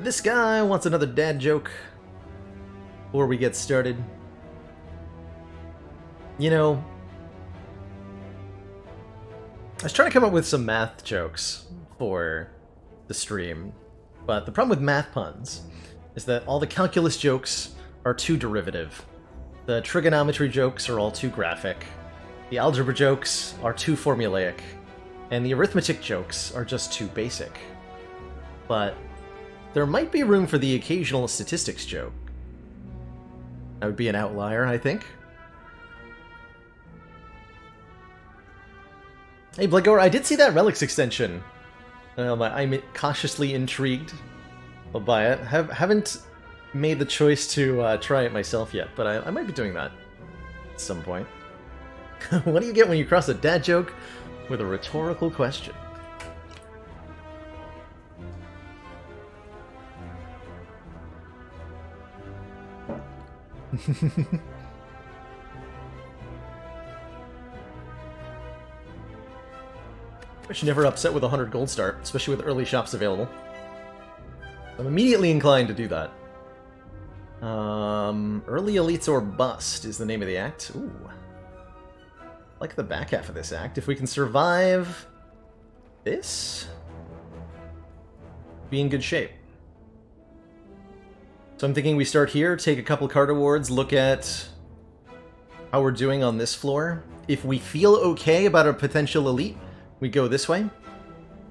This guy wants another dad joke before we get started. You know, I was trying to come up with some math jokes for the stream, but the problem with math puns is that all the calculus jokes are too derivative. The trigonometry jokes are all too graphic. The algebra jokes are too formulaic. And the arithmetic jokes are just too basic. But there might be room for the occasional statistics joke. That would be an outlier, I think. Hey, Blagor, I did see that Relics extension. I'm cautiously intrigued by it. Haven't made the choice to try it myself yet, but I might be doing that at some point. What do you get when you cross a dad joke with a rhetorical question? I should never upset with 100 gold star, especially with early shops available. I'm immediately inclined to do that. Early Elites or Bust is the name of the act. Ooh. I like the back half of this act. If we can survive this, be in good shape. So I'm thinking we start here, take a couple card awards, look at how we're doing on this floor. If we feel okay about a potential elite, we go this way.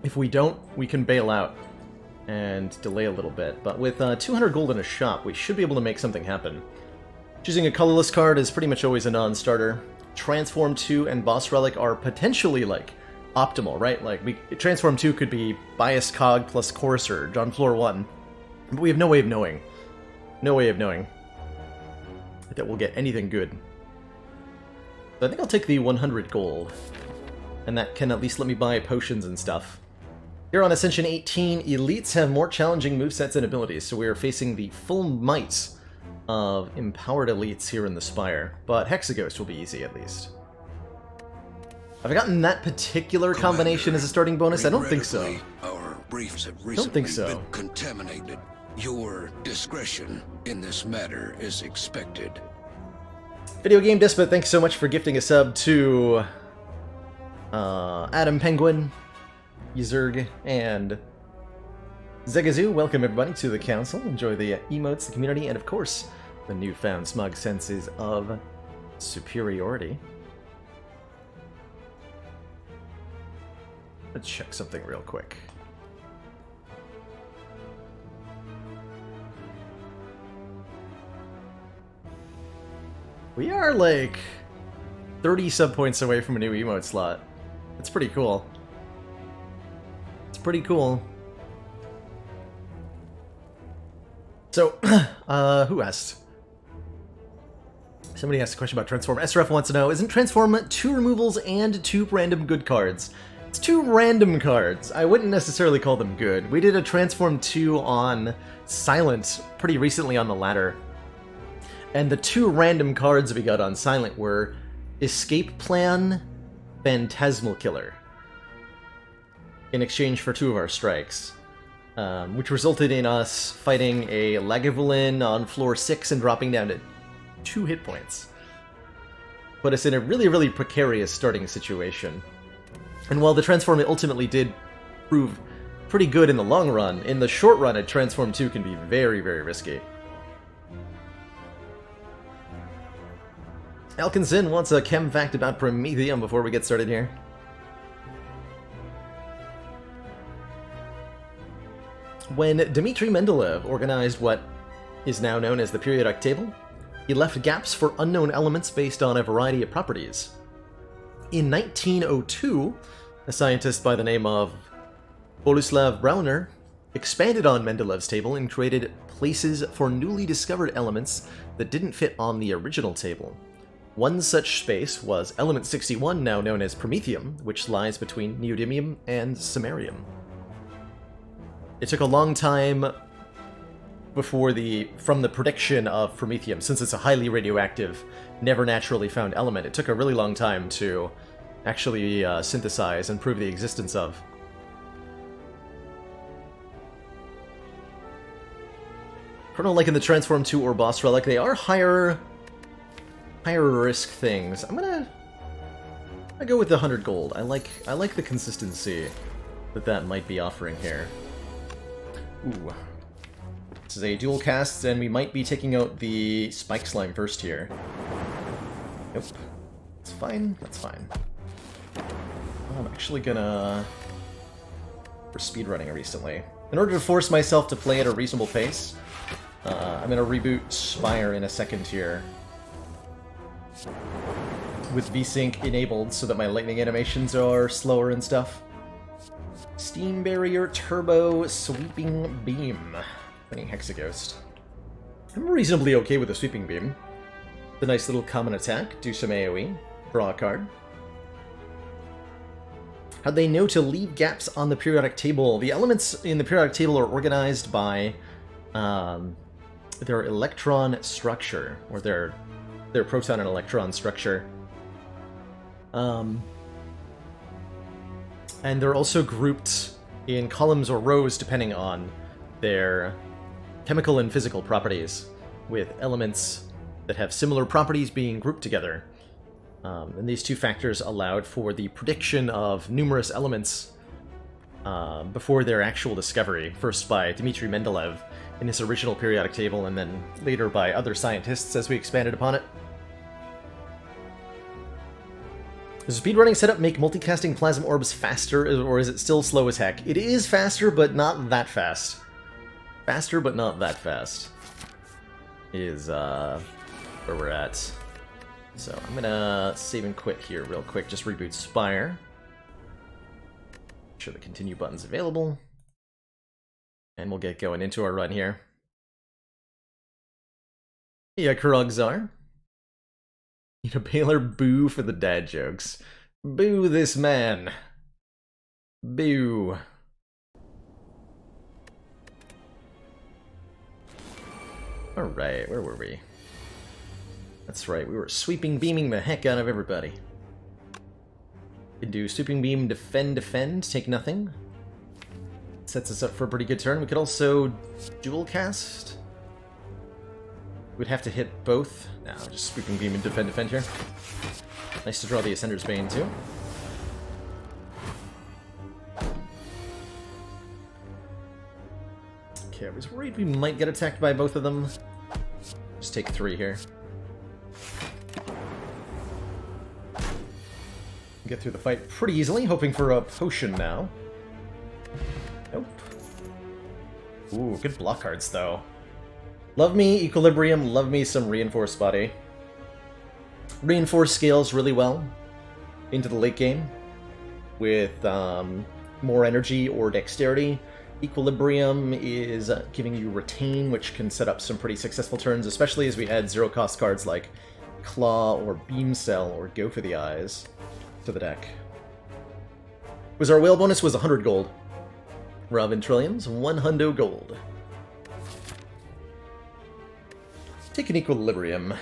If we don't, we can bail out and delay a little bit. But with 200 gold in a shop, we should be able to make something happen. Choosing a colorless card is pretty much always a non-starter. Transform 2 and Boss Relic are potentially, like, optimal, right? Like, Transform 2 could be Biased Cog plus Courser on floor 1. But we have no way of knowing. No way of knowing that we'll get anything good. So I think I'll take the 100 gold. And that can at least let me buy potions and stuff. Here on Ascension 18, Elites have more challenging movesets and abilities, so we are facing the full might of empowered Elites here in the Spire. But Hexaghost will be easy, at least. Have I gotten that particular combination as a starting bonus? I don't think so. Our briefs have Don't think so. been contaminated. Your discretion in this matter is expected. Video Game Despot, thanks so much for gifting a sub to Adam Penguin, Yzerg, and Zegazoo. Welcome everybody to the council. Enjoy the emotes, the community, and of course, the newfound smug senses of superiority. Let's check something real quick. We are like 30 sub points away from a new emote slot. That's pretty cool. It's pretty cool. So, who asked? Somebody asked a question about Transform. SRF wants to know, isn't Transform 2 removals and 2 random good cards? It's 2 random cards. I wouldn't necessarily call them good. We did a Transform 2 on Silent pretty recently on the ladder. And the 2 random cards we got on Silent were Escape Plan, Phantasmal Killer, in exchange for 2 of our strikes, which resulted in us fighting a Lagavulin on floor 6 and dropping down to 2 hit points. Put us in a really, really precarious starting situation. And while the Transform ultimately did prove pretty good in the long run, in the short run a Transform 2 can be very, very risky. Alkinson wants a chem fact about Prometheum before we get started here. When Dmitry Mendeleev organized what is now known as the periodic table, he left gaps for unknown elements based on a variety of properties. In 1902, a scientist by the name of Boleslav Brauner expanded on Mendeleev's table and created places for newly discovered elements that didn't fit on the original table. One such space was Element 61, now known as Prometheum, which lies between Neodymium and Samarium. It took a long time from the prediction of Prometheum, since it's a highly radioactive, never naturally found element. It took a really long time to actually synthesize and prove the existence of. I don't know, like in the Transform 2 or Boss Relic, they are higher risk things. I'm gonna go with the 100 gold. I like the consistency that might be offering here. Ooh. This is a dual cast, and we might be taking out the Spike Slime first here. Nope. That's fine. That's fine. I'm actually gonna... We're speedrunning recently. In order to force myself to play at a reasonable pace, I'm gonna reboot Spire in a second here. With VSync enabled so that my lightning animations are slower and stuff. Steam Barrier, Turbo, Sweeping Beam. Running Hexaghost. I'm reasonably okay with the Sweeping Beam. The nice little common attack, do some AoE, draw a card. How'd they know to leave gaps on the periodic table? The elements in the periodic table are organized by their electron structure, or their proton and electron structure. And they're also grouped in columns or rows depending on their chemical and physical properties, with elements that have similar properties being grouped together. And these two factors allowed for the prediction of numerous elements before their actual discovery, first by Dmitry Mendeleev in his original periodic table, and then later by other scientists as we expanded upon it. Does speedrunning setup make multicasting plasma orbs faster, or is it still slow as heck? It is faster, but not that fast. Faster, but not that fast. Is, where we're at. So, I'm gonna save and quit here real quick, just reboot Spire. Make sure the continue button's available. And we'll get going into our run here. Yeah, Kurogzar. Need a Baylor boo for the dad jokes. Boo this man. Boo. Alright, where were we? That's right, we were sweeping beaming the heck out of everybody. We could do sweeping beam, defend, take nothing. Sets us up for a pretty good turn. We could also dual cast. We'd have to hit both. No, just sweeping beam and defend here. Nice to draw the Ascender's Bane too. Okay, I was worried we might get attacked by both of them. Just take 3 here. Get through the fight pretty easily, hoping for a potion now. Nope. Ooh, good block cards though. Love me Equilibrium, love me some Reinforced Body. Reinforce scales really well into the late game with more energy or dexterity. Equilibrium is giving you Retain, which can set up some pretty successful turns, especially as we add zero-cost cards like Claw or Beam Cell or Go for the Eyes to the deck. Was our whale bonus was 100 gold. Robin Trilliums, 100 gold. Take an Equilibrium.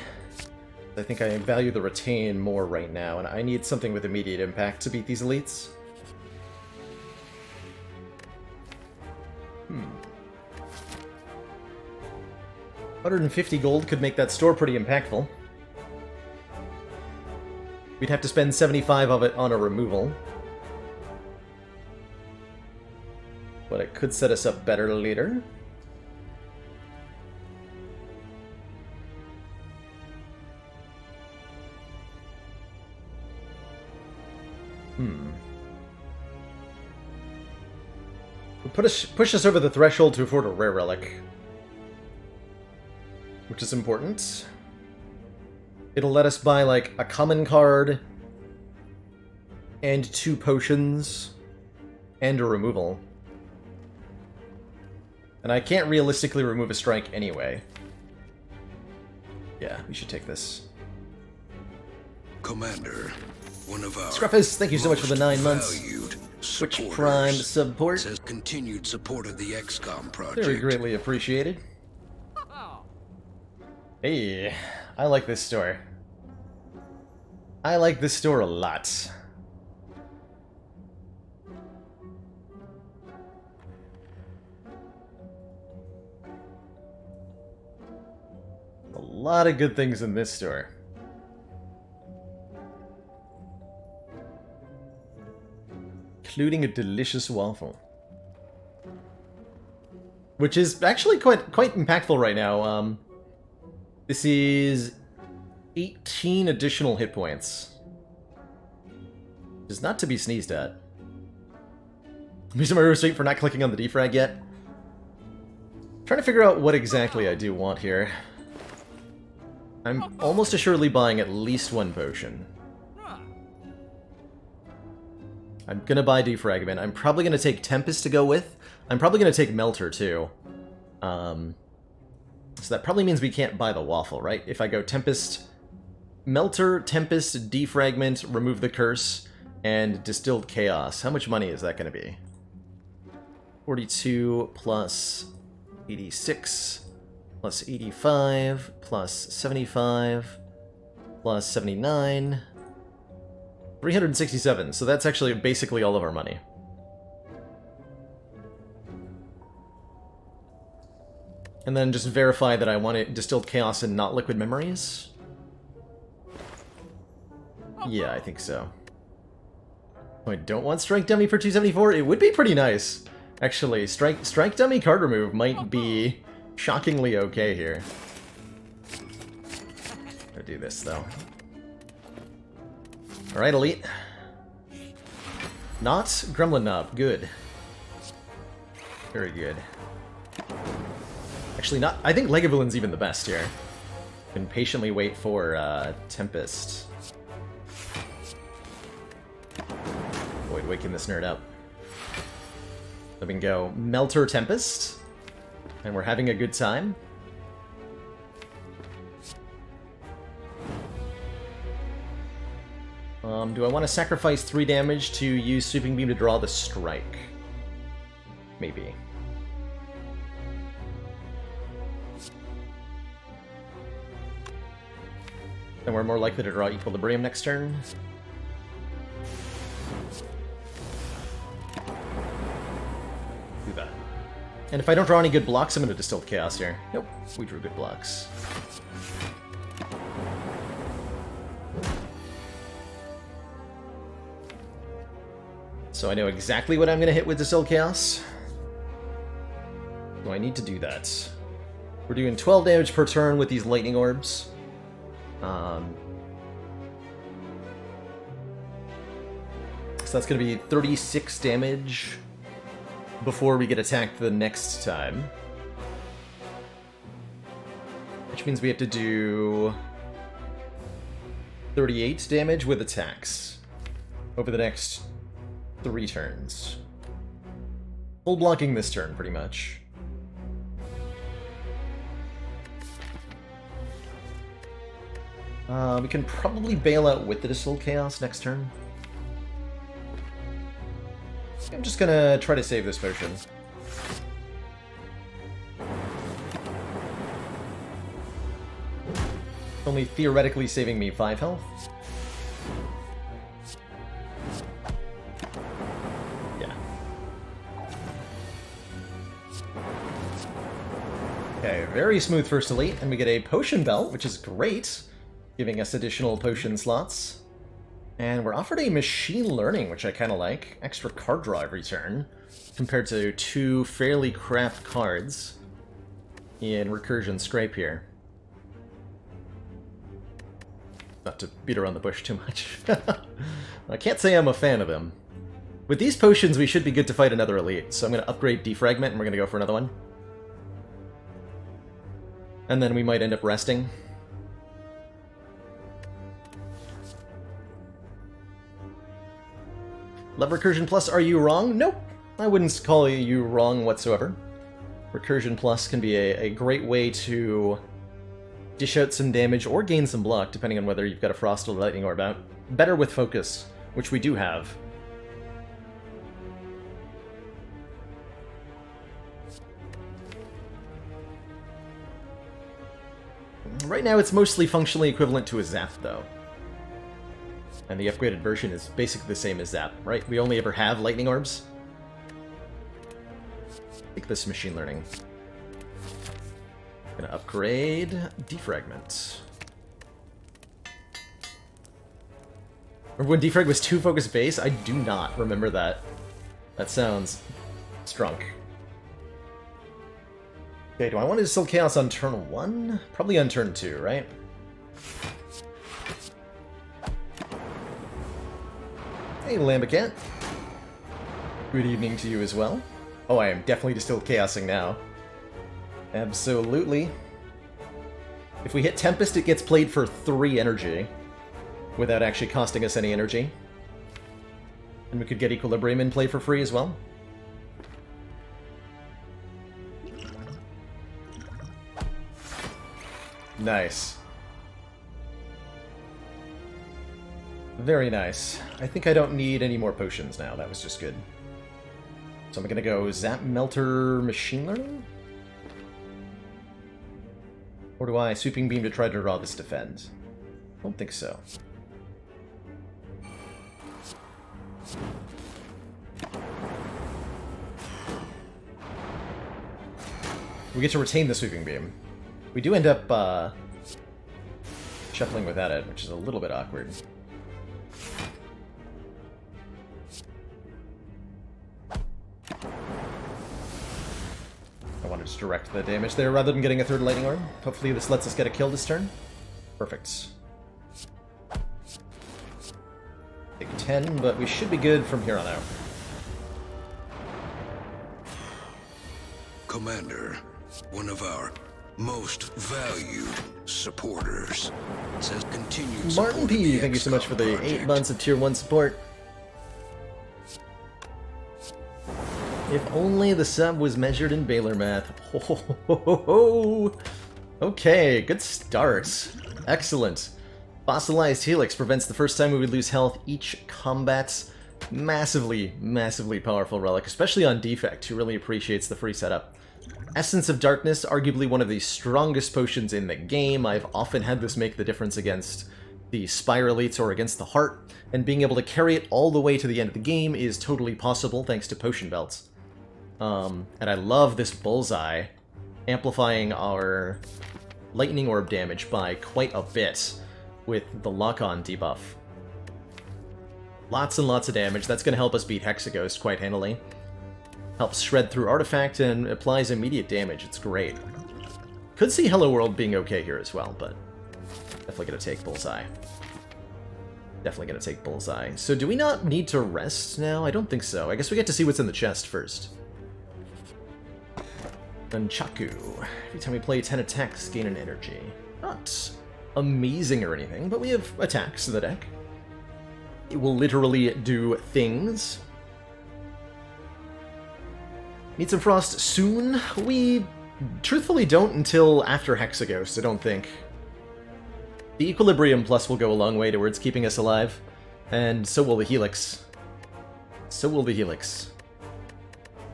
I think I value the Retain more right now, and I need something with immediate impact to beat these elites. 150 gold could make that store pretty impactful. We'd have to spend 75 of it on a removal. But it could set us up better later. Push us over the threshold to afford a rare relic. Which is important. It'll let us buy, like, a common card, and 2 potions, and a removal. And I can't realistically remove a strike anyway. Yeah, we should take this. Commander, one of our Scruffus, thank you so much for the 9 months. Twitch Prime support. Says continued support of the XCOM project. Very greatly appreciated. Hey, I like this store. I like this store a lot. lot of good things in this store. Including a delicious waffle. Which is actually quite impactful right now. This is 18 additional hit points. Which is not to be sneezed at. I'm using my restraint for not clicking on the defrag yet. Trying to figure out what exactly I do want here. I'm almost assuredly buying at least one potion. I'm gonna buy Defragment. I'm probably gonna take Tempest to go with. I'm probably gonna take Melter too. So that probably means we can't buy the waffle, right? If I go Tempest, Melter, Tempest, Defragment, remove the curse, and Distilled Chaos. How much money is that gonna be? 42 plus 86 plus 85 plus 75 plus 79. 367, so that's actually basically all of our money. And then just verify that I want it Distilled Chaos and not Liquid Memories. Yeah, I think so. Oh, I don't want Strike Dummy for 274? It would be pretty nice. Actually, Strike Dummy card remove might be shockingly okay here. I'll do this, though. Alright, Elite. Not Gremlin Knob. Good. Very good. Actually, not. I think Legavillain's even the best here. Can patiently wait for Tempest. Avoid waking this nerd up. So we can go Melter Tempest. And we're having a good time. Do I want to sacrifice 3 damage to use Sweeping Beam to draw the strike? Maybe. Then we're more likely to draw Equilibrium next turn. Do that. And if I don't draw any good blocks, I'm going to Distilled Chaos here. Nope, we drew good blocks. So I know exactly what I'm going to hit with Distilled Chaos. So I need to do that. We're doing 12 damage per turn with these Lightning Orbs. So that's going to be 36 damage before we get attacked the next time. Which means we have to do 38 damage with attacks over the next 3 turns. Full blocking this turn, pretty much. We can probably bail out with the Distilled Chaos next turn. I'm just gonna try to save this potion. Only theoretically saving me 5 health. Yeah. Okay, very smooth first elite, and we get a potion belt, which is great, giving us additional potion slots. And we're offered a machine learning, which I kind of like. Extra card draw every turn, compared to 2 fairly crap cards in Recursion Scrape here. Not to beat around the bush too much. I can't say I'm a fan of them. With these potions, we should be good to fight another elite, so I'm going to upgrade Defragment, and we're going to go for another one. And then we might end up resting. Love Recursion Plus, are you wrong? Nope, I wouldn't call you wrong whatsoever. Recursion Plus can be a great way to dish out some damage or gain some block, depending on whether you've got a Frost or Lightning Orb out. Better with Focus, which we do have. Right now it's mostly functionally equivalent to a Zap, though. And the upgraded version is basically the same as Zap, right? We only ever have Lightning Orbs. Take this Machine Learning. Gonna upgrade Defragment. Remember when Defrag was 2 focus base? I do not remember that. That sounds strunk. Okay, do I want to distill Chaos on turn 1? Probably on turn 2, right? Hey, Lambicat. Good evening to you as well. Oh, I am definitely distilled Chaosing now. Absolutely. If we hit Tempest, it gets played for 3 energy, without actually costing us any energy. And we could get Equilibrium in play for free as well. Nice. Very nice. I think I don't need any more potions now. That was just good. So I'm gonna go Zap Melter Machine Learning? Or do I Sweeping Beam to try to draw this defend? I don't think so. We get to retain the Sweeping Beam. We do end up shuffling without it, which is a little bit awkward. I want to just direct the damage there rather than getting a 3rd Lightning Orb. Hopefully this lets us get a kill this turn. Perfect. Take 10, but we should be good from here on out. Commander, one of our most valued supporters says continue. Martin P, thank you so much for the 8 months of Tier 1 support. If only the sub was measured in Baylor math. Ho, ho, ho, ho, ho. Okay, good start. Excellent. Fossilized Helix prevents the first time we would lose health each combat. Massively, massively powerful relic, especially on Defect, who really appreciates the free setup. Essence of Darkness, arguably one of the strongest potions in the game. I've often had this make the difference against the Spire Elites or against the Heart, and being able to carry it all the way to the end of the game is totally possible thanks to Potion Belts. And I love this Bullseye, amplifying our Lightning Orb damage by quite a bit with the lock-on debuff. Lots and lots of damage. That's going to help us beat Hexaghost quite handily. Helps shred through Artifact and applies immediate damage. It's great. Could see Hello World being okay here as well, but definitely going to take Bullseye. Definitely going to take Bullseye. So do we not need to rest now? I don't think so. I guess we get to see what's in the chest first. Nunchaku. Every time we play 10 attacks, gain an energy. Not amazing or anything, but we have attacks in the deck. It will literally do things. Need some Frost soon? We truthfully don't until after Hexaghost, I don't think. The Equilibrium Plus will go a long way towards keeping us alive, and so will the Helix. So will the Helix.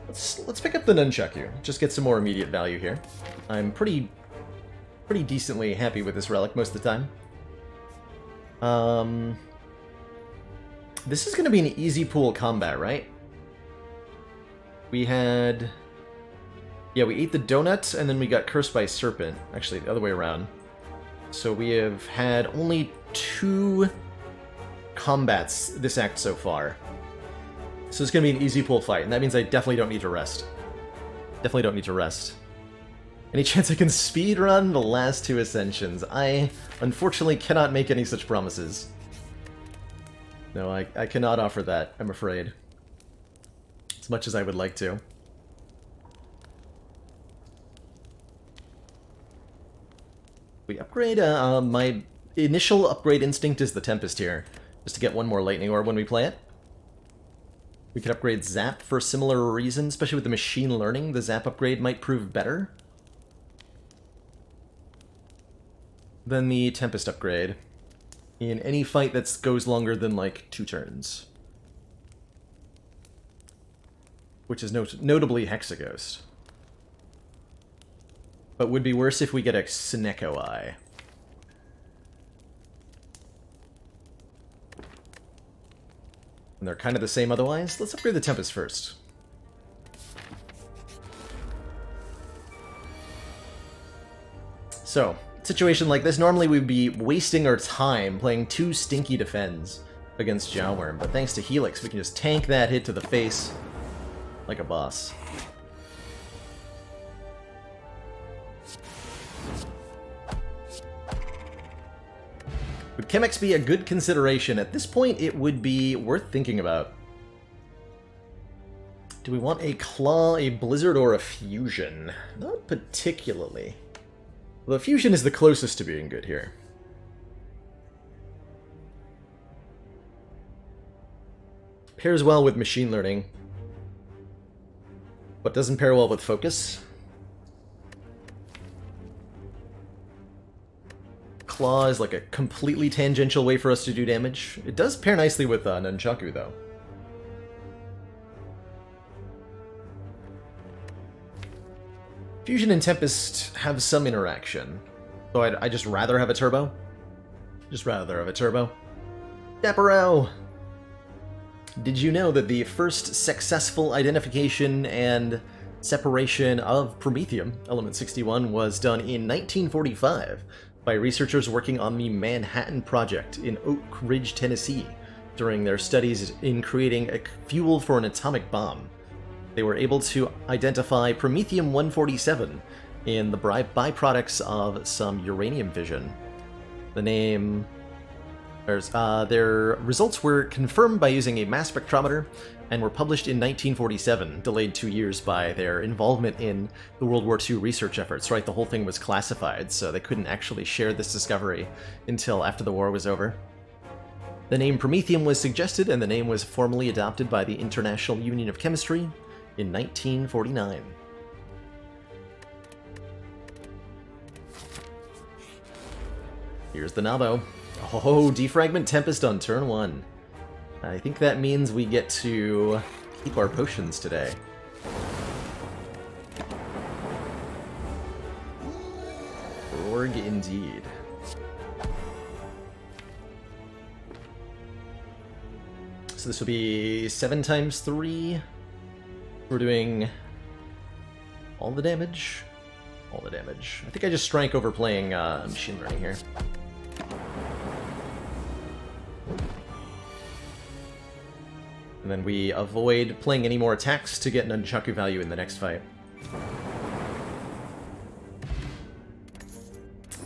Let's pick up the Nunchaku. Just get some more immediate value here. I'm pretty decently happy with this relic most of the time. This is going to be an easy pool combat, right? We had... Yeah, we ate the donut, and then we got cursed by Serpent. Actually, the other way around. So we have had only 2 combats this act so far. So it's going to be an easy pool fight, and that means I definitely don't need to rest. Definitely don't need to rest. Any chance I can speedrun the last 2 Ascensions? I, unfortunately, cannot make any such promises. No, I cannot offer that, I'm afraid. As much as I would like to. We upgrade, my initial upgrade instinct is the Tempest here, just to get 1 more Lightning Orb when we play it. We could upgrade Zap for a similar reason, especially with the Machine Learning. The Zap upgrade might prove better than the Tempest upgrade in any fight that goes longer than, like, 2 turns. Which is notably Hexaghost. But would be worse if we get a Snecko Eye. And they're kind of the same otherwise. Let's upgrade the Tempest first. So, situation like this, normally we'd be wasting our time playing 2 stinky defends against Jawworm, but thanks to Helix, we can just tank that hit to the face like a boss. Would Chemex be a good consideration? At this point, it would be worth thinking about. Do we want a Claw, a Blizzard, or a Fusion? Not particularly. Well, the Fusion is the closest to being good here. Pairs well with Machine Learning, but doesn't pair well with Focus. Claw is like a completely tangential way for us to do damage. It does pair nicely with Nunchaku, though. Fusion and Tempest have some interaction, so I'd just rather have a Turbo. Just rather have a Turbo. Dapperow! Did you know that the first successful identification and separation of Promethium, Element 61, was done in 1945 by researchers working on the Manhattan Project in Oak Ridge, Tennessee, during their studies in creating a fuel for an atomic bomb. They were able to identify Promethium-147 in the byproducts of some uranium fission. Their results were confirmed by using a mass spectrometer and were published in 1947, delayed 2 years by their involvement in the World War II research efforts, right? The whole thing was classified, so they couldn't actually share this discovery until after the war was over. The name Promethium was suggested, and the name was formally adopted by the International Union of Chemistry in 1949. Here's the Nabo. Oh, Defragment Tempest on turn 1. I think that means we get to keep our potions today. Org indeed. So this will be 7 times 3. We're doing all the damage. All the damage. I think I just strike over playing Machine Learning here. And then we avoid playing any more attacks to get an Nunchaku value in the next fight.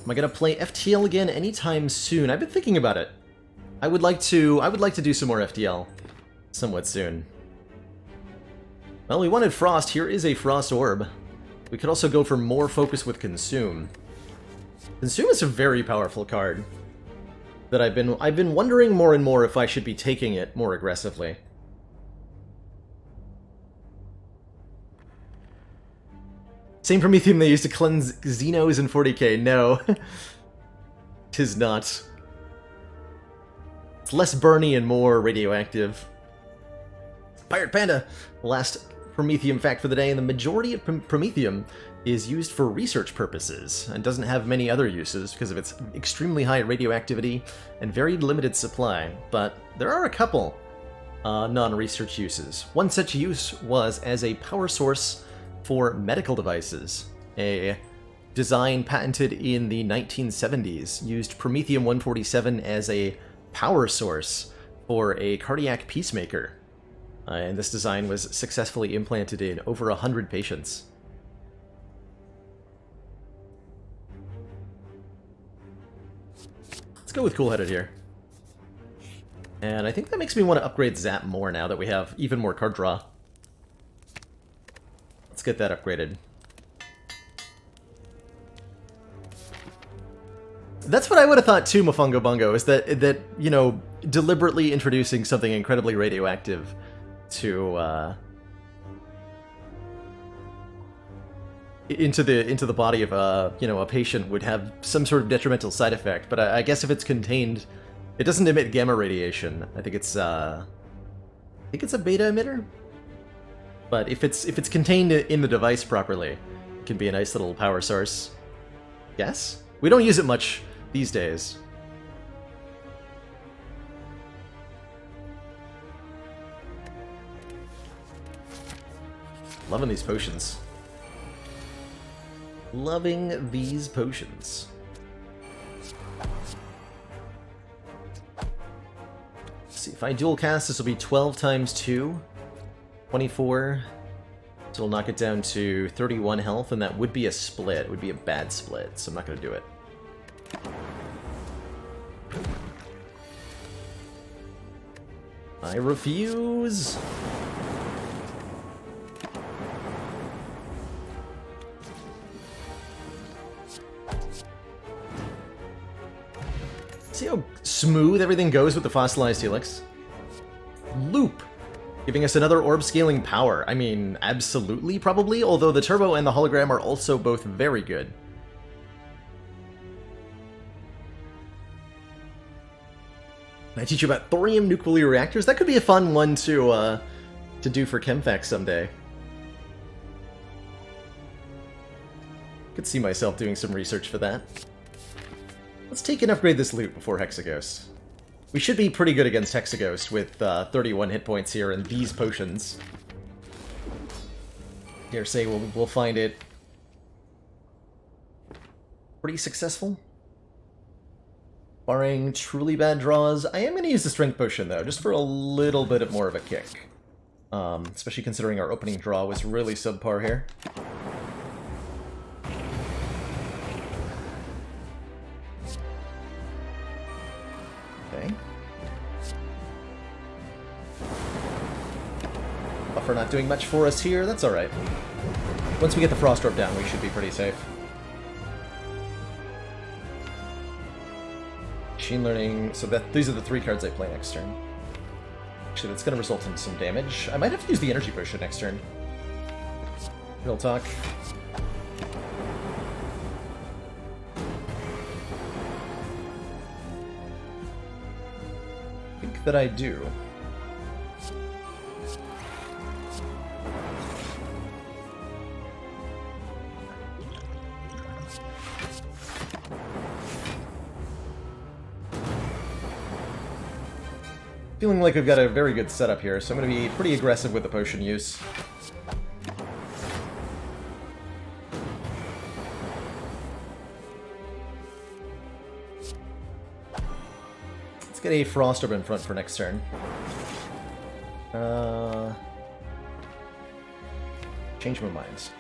Am I gonna play FTL again anytime soon? I've been thinking about it. I would like to do some more FTL somewhat soon. Well, we wanted Frost. Here is a Frost Orb. We could also go for more focus with Consume. Consume is a very powerful card that I've been wondering more and more if I should be taking it more aggressively. Same Promethium they used to cleanse Xenos in 40k. No. Tis not. It's less burny and more radioactive. Pirate Panda! Last Promethium fact for the day, and the majority of Promethium is used for research purposes, and doesn't have many other uses because of its extremely high radioactivity and very limited supply, but there are a couple non-research uses. One such use was as a power source for medical devices. A design patented in the 1970s used Promethium-147 as a power source for a cardiac pacemaker. And this design was successfully implanted in over 100 patients. Let's go with Cool-Headed here. And I think that makes me want to upgrade Zap more now that we have even more card draw. Let's get that upgraded. That's what I would have thought too, Mofongo Bongo, is that you know, deliberately introducing something incredibly radioactive to into the body of a patient would have some sort of detrimental side effect. But I guess if it's contained, it doesn't emit gamma radiation. I think it's a beta emitter. But if it's contained in the device properly, it can be a nice little power source. Yes? We don't use it much these days. Loving these potions. Loving these potions. Let's see, if I dual cast, this will be 12 times 2, 24. So it'll knock it down to 31 health, and that would be a split. It would be a bad split, so I'm not going to do it. I refuse! See how smooth everything goes with the fossilized helix? Loop! Giving us another orb scaling power. I mean, absolutely, probably, although the turbo and the hologram are also both very good. Can I teach you about thorium nuclear reactors? That could be a fun one to do for ChemFax someday. Could see myself doing some research for that. Let's take and upgrade this loot before Hexaghost. We should be pretty good against Hexaghost with 31 hit points here and these potions. Dare say we'll find it pretty successful. Barring truly bad draws, I am going to use the Strength Potion, though, just for a little bit more of a kick. Especially considering our opening draw was really subpar here. Okay. Buffer not doing much for us here, that's alright. Once we get the Frost Orb down, we should be pretty safe. Machine Learning, so these are the 3 cards I play next turn. Actually, that's going to result in some damage. I might have to use the Energy Potion next turn. Real talk. I think that I do. Feeling like we've got a very good setup here, so I'm going to be pretty aggressive with the potion use. Let's get a Frost Orb in front for next turn. Change my mind.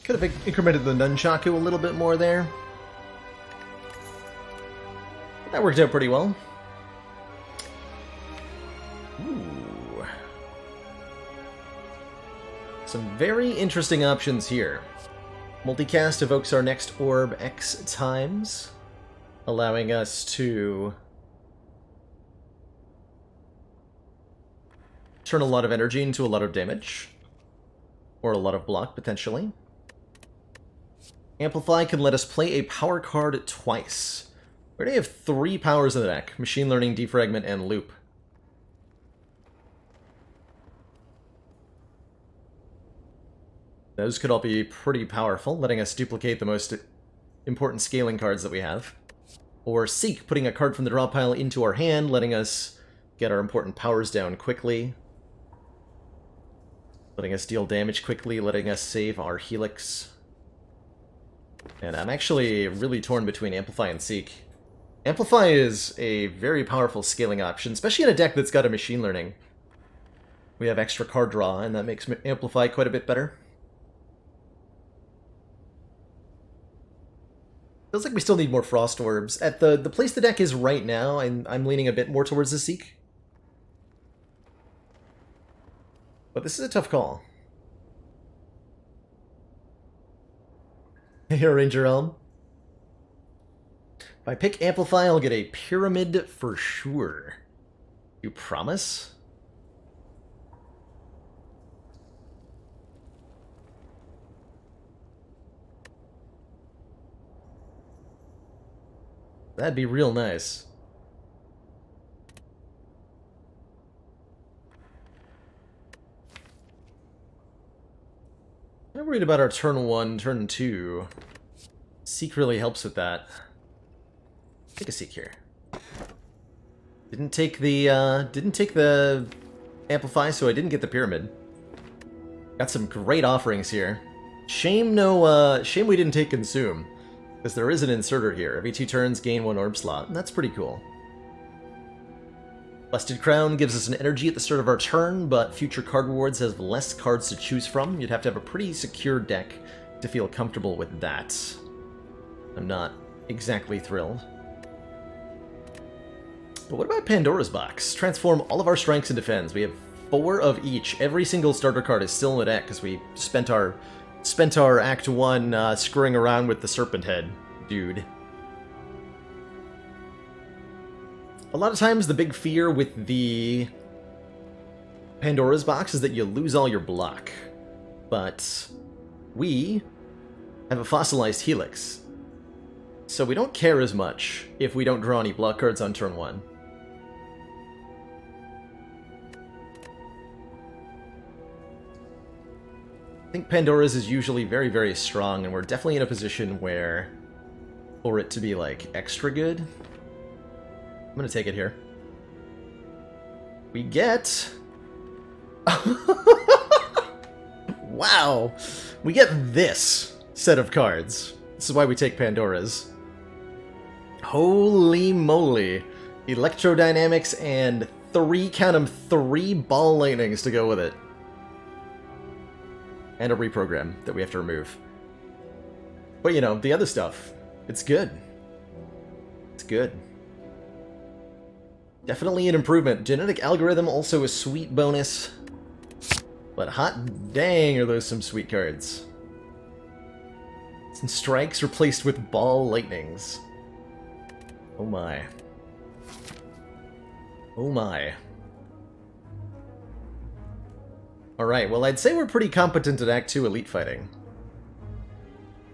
Could have incremented the Nunchaku a little bit more there. That worked out pretty well. Ooh. Some very interesting options here. Multicast evokes our next orb X times, allowing us to turn a lot of energy into a lot of damage. Or a lot of block, potentially. Amplify can let us play a power card twice. We already have 3 powers in the deck. Machine Learning, Defragment, and Loop. Those could all be pretty powerful, letting us duplicate the most important scaling cards that we have. Or Seek, putting a card from the draw pile into our hand, letting us get our important powers down quickly. Letting us deal damage quickly, letting us save our Helix. And I'm actually really torn between Amplify and Seek. Amplify is a very powerful scaling option, especially in a deck that's got a Machine Learning. We have extra card draw, and that makes Amplify quite a bit better. Feels like we still need more Frost Orbs. At the place the deck is right now, I'm leaning a bit more towards the Seek. But this is a tough call. Here, Ranger Elm. If I pick Amplify, I'll get a Pyramid for sure. You promise? That'd be real nice. I'm worried about our turn 1, turn 2. Seek really helps with that. Take a Seek here. Didn't take the Amplify, so I didn't get the Pyramid. Got some great offerings here. Shame we didn't take Consume, because there is an inserter here. Every 2 turns, gain 1 orb slot, and that's pretty cool. Busted Crown gives us an energy at the start of our turn, but future card rewards have less cards to choose from. You'd have to have a pretty secure deck to feel comfortable with that. I'm not exactly thrilled. But what about Pandora's Box? Transform all of our strengths into defense. We have 4 of each. Every single starter card is still in the deck because we spent our Act 1 screwing around with the Serpent Head dude. A lot of times the big fear with the Pandora's Box is that you lose all your block. But we have a fossilized Helix, so we don't care as much if we don't draw any block cards on turn 1. I think Pandora's is usually very, very strong, and we're definitely in a position where, for it to be, like, extra good, I'm gonna take it here. We get... Wow! We get this set of cards. This is why we take Pandora's. Holy moly! Electrodynamics and 3, count 'em, 3 ball lightnings to go with it. And a reprogram that we have to remove. But you know, the other stuff, it's good. It's good. Definitely an improvement. Genetic Algorithm also a sweet bonus. But hot dang are those some sweet cards. Some strikes replaced with ball lightnings. Oh my. Oh my. Alright, well I'd say we're pretty competent at Act 2 Elite Fighting.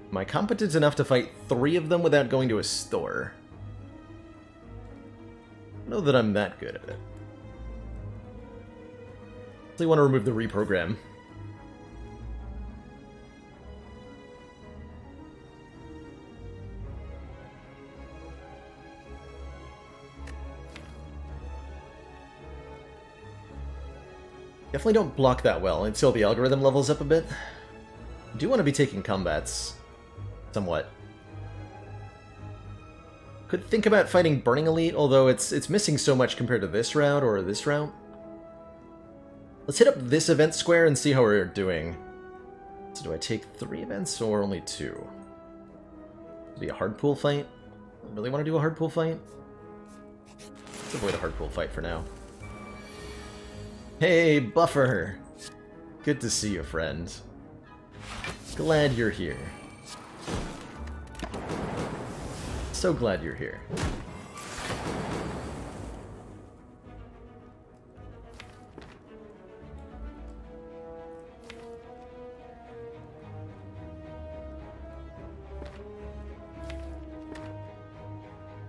Am I competent enough to fight 3 of them without going to a store? I don't know that I'm that good at it. I really want to remove the reprogram. Definitely don't block that well until the algorithm levels up a bit. I do want to be taking combats. Somewhat. Could think about fighting Burning Elite, although it's missing so much compared to this route or this route. Let's hit up this event square and see how we're doing. So do I take 3 events or only 2? It'll be a hard pool fight? I really want to do a hard pool fight? Let's avoid a hard pool fight for now. Hey, Buffer! Good to see you, friend. Glad you're here. So glad you're here.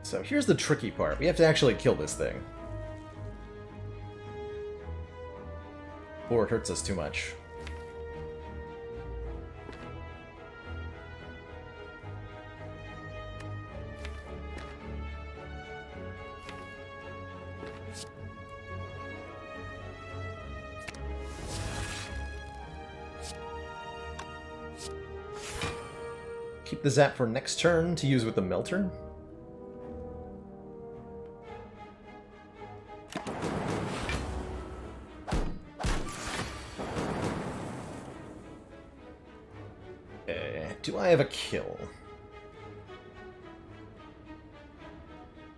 So here's the tricky part. We have to actually kill this thing. Or it hurts us too much. Keep the zap for next turn to use with the Melter. Do I have a kill?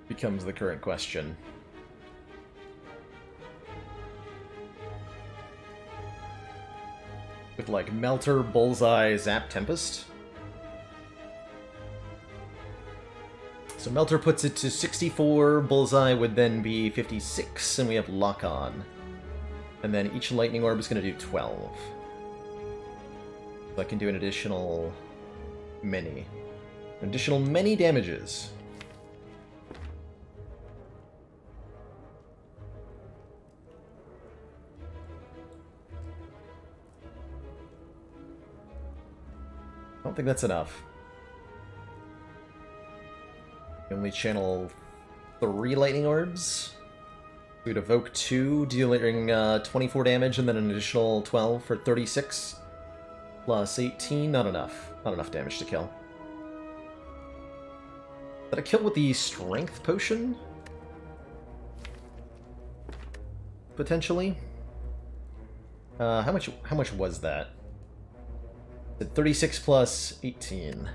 Becomes the current question. With like Melter, Bullseye, Zap, Tempest? So Melter puts it to 64, Bullseye would then be 56, and we have Lock On. And then each Lightning Orb is going to do 12. So I can do an additional many. Additional many damages. don't think that's enough. You only channel 3 lightning orbs. We'd evoke 2, dealing 24 damage, and then an additional 12 for 36. Plus 18, not enough. Not enough damage to kill. Did I kill with the strength potion? Potentially? How much was that? 36 plus 18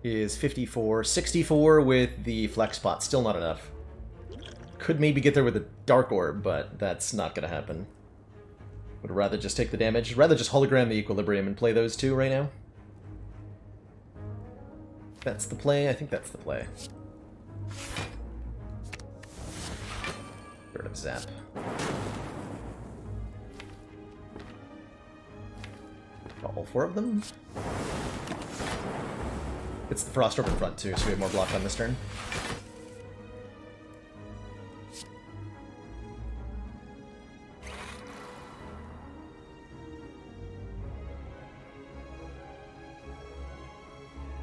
is 54. 64 with the flex pot, still not enough. Could maybe get there with a dark orb, but that's not gonna happen. Would rather just take the damage. Rather just hologram the equilibrium and play those two right now. That's the play. I think that's the play. Sort of zap. All 4 of them? It's the Frost Orb in front too, so we have more block on this turn.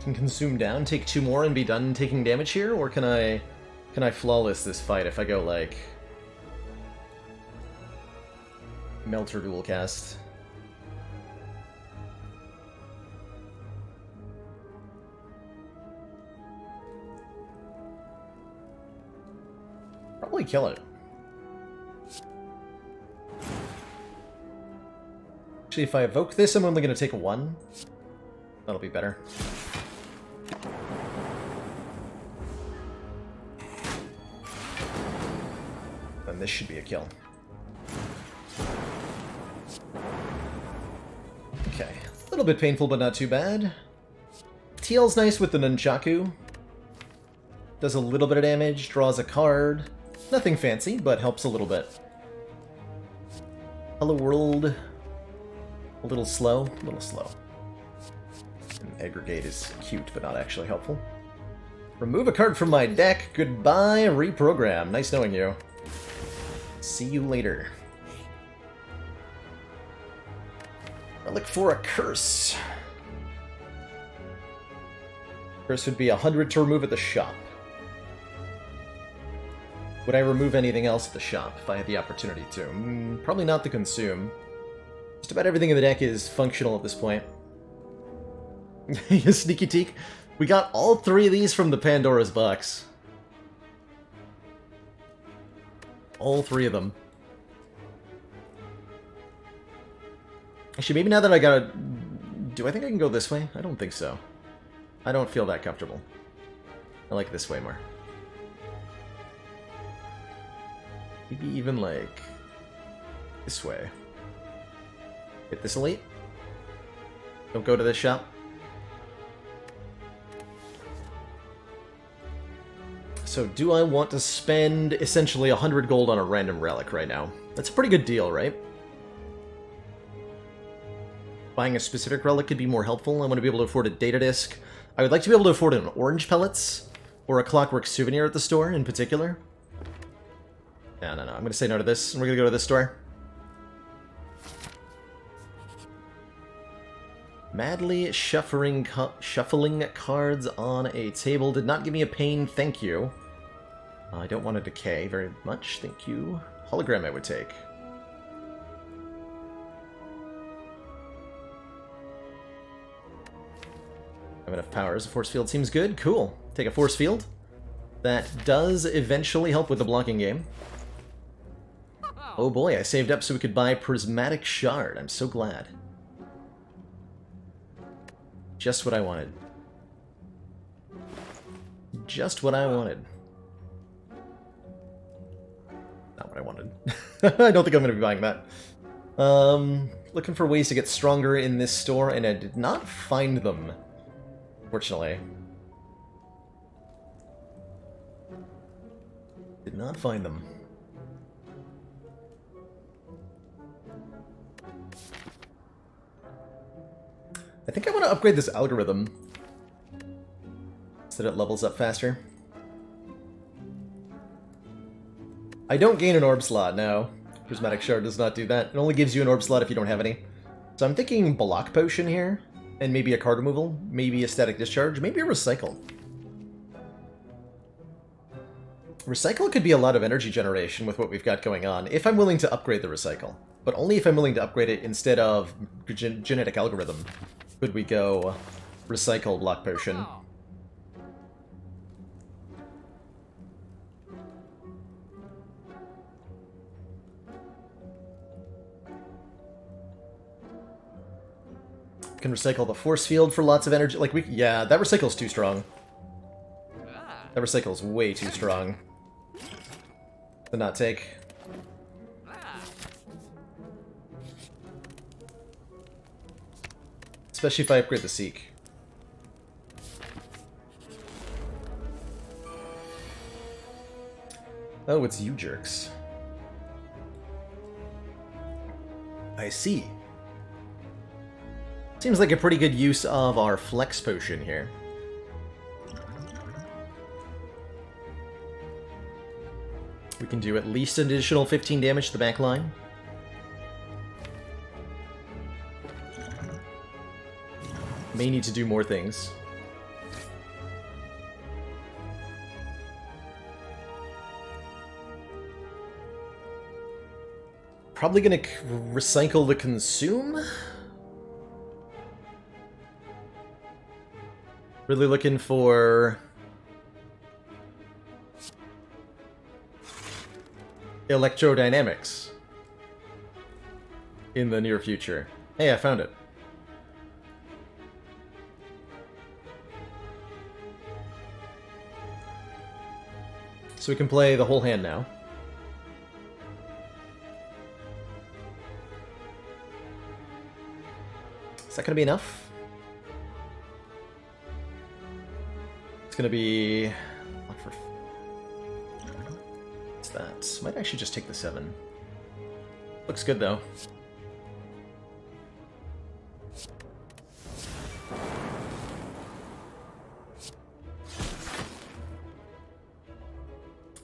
Can consume down, take 2 more and be done taking damage here, or can I flawless this fight if I go like Melter dual cast? Probably kill it. Actually, if I evoke this, I'm only going to take 1. That'll be better. Then this should be a kill. Okay. A little bit painful, but not too bad. TL's nice with the Nunchaku. Does a little bit of damage, draws a card. Nothing fancy, but helps a little bit. Hello World. A little slow. A little slow. And Aggregate is cute, but not actually helpful. Remove a card from my deck. Goodbye, reprogram. Nice knowing you. See you later. Relic for a curse. Curse would be 100 to remove at the shop. Would I remove anything else at the shop if I had the opportunity to? Probably not the consume. Just about everything in the deck is functional at this point. Sneaky teak. We got all 3 of these from the Pandora's box. All 3 of them. Actually, maybe now that I gotta... Do I think I can go this way? I don't think so. I don't feel that comfortable. I like this way more. Maybe even, like, this way. Hit this elite. Don't go to this shop. So, do I want to spend essentially 100 gold on a random relic right now? That's a pretty good deal, right? Buying a specific relic could be more helpful. I want to be able to afford a data disc. I would like to be able to afford an orange pellets, or a clockwork souvenir at the store in particular. No. I'm going to say no to this, and we're going to go to this store. Madly shuffling cards on a table did not give me a pain, thank you. I don't want to decay very much, thank you. Hologram I would take. I have enough powers. A force field seems good. Cool. Take a force field. That does eventually help with the blocking game. Oh boy, I saved up so we could buy Prismatic Shard. I'm so glad. Just what I wanted. Just what I wanted. Not what I wanted. I don't think I'm going to be buying that. Looking for ways to get stronger in this store, and I did not find them. Fortunately. Did not find them. I think I want to upgrade this algorithm so that it levels up faster. I don't gain an orb slot, no. Prismatic Shard does not do that. It only gives you an orb slot if you don't have any. So I'm thinking Block Potion here, and maybe a card removal, maybe a Static Discharge, maybe a Recycle. Recycle could be a lot of energy generation with what we've got going on, if I'm willing to upgrade the Recycle. But only if I'm willing to upgrade it instead of Genetic Algorithm could we go Recycle Block Potion. Can recycle the Force Field for lots of energy. Like, yeah, that Recycle's too strong. That Recycle's way too strong to not take. Especially if I upgrade the Seek. Oh, it's you jerks. I see. Seems like a pretty good use of our Flex Potion here. We can do at least an additional 15 damage to the back line. May need to do more things. Probably gonna recycle the Consume? Really looking for electrodynamics in the near future. Hey, I found it. So we can play the whole hand now. Is that going to be enough? It's going to be... What's that? Might actually just take the 7. Looks good, though.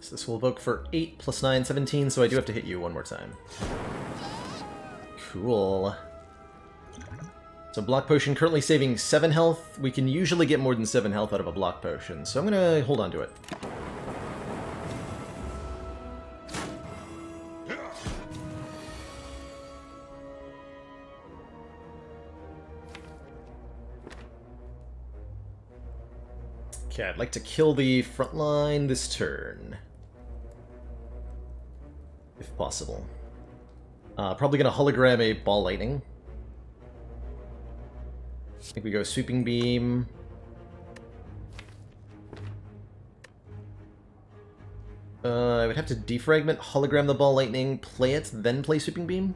So this will evoke for 8 plus 9, 17, so I do have to hit you one more time. Cool. So Block Potion currently saving 7 health. We can usually get more than 7 health out of a Block Potion, so I'm going to hold on to it. Okay, I'd like to kill the front line this turn. If possible. Probably going to hologram a Ball Lightning. I think we go Sweeping Beam. I would have to defragment, hologram the Ball Lightning, play it, then play Sweeping Beam.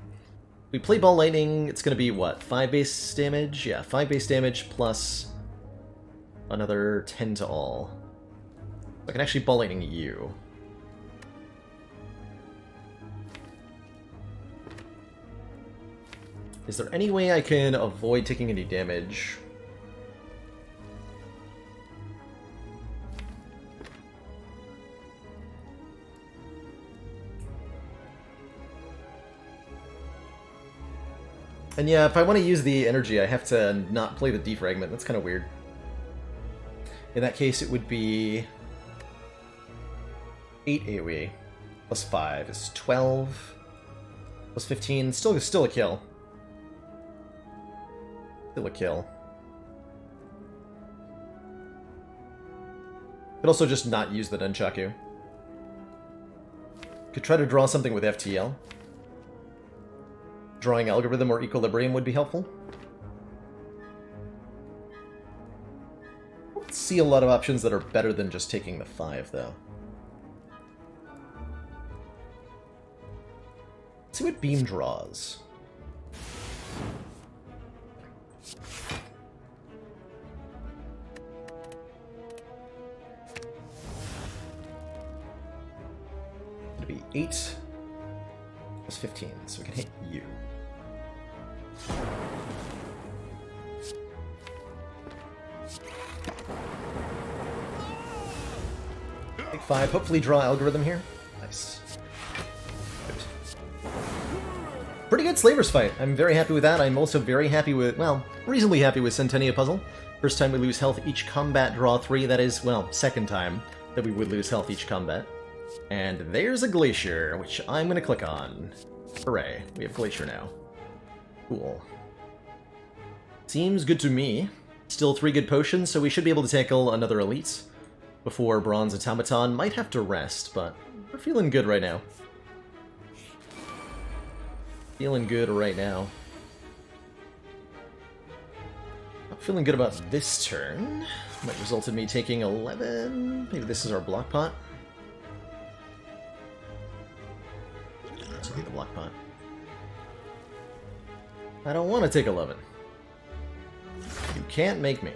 If we play Ball Lightning, it's going to be, what, 5 base damage? Yeah, 5 base damage plus another 10 to all. I can actually Ball Lightning you. Is there any way I can avoid taking any damage? And yeah, if I want to use the energy, I have to not play the defragment. That's kind of weird. In that case, it would be 8 AoE plus 5 is 12 plus 15. Still a kill. Still a kill. Could also just not use the Nunchaku. Could try to draw something with FTL. Drawing Algorithm or Equilibrium would be helpful. I don't see a lot of options that are better than just taking the 5, though. Let's see what Beam draws. It'll be 8 plus 15, so we can hit you. Take 5, hopefully draw Algorithm here. Nice. Good. Pretty good Slavers fight. I'm very happy with that. I'm also very happy with, well, reasonably happy with Centennia Puzzle. First time we lose health each combat, draw 3. That is, well, second time that we would lose health each combat. And there's a Glacier, which I'm going to click on. Hooray, we have Glacier now. Cool. Seems good to me. Still 3 good potions, so we should be able to tackle another Elite before Bronze Automaton. Might have to rest, but we're feeling good right now. Feeling good right now. Not feeling good about this turn. Might result in me taking 11. Maybe this is our block pot. This will be the block pot. I don't want to take 11. You can't make me.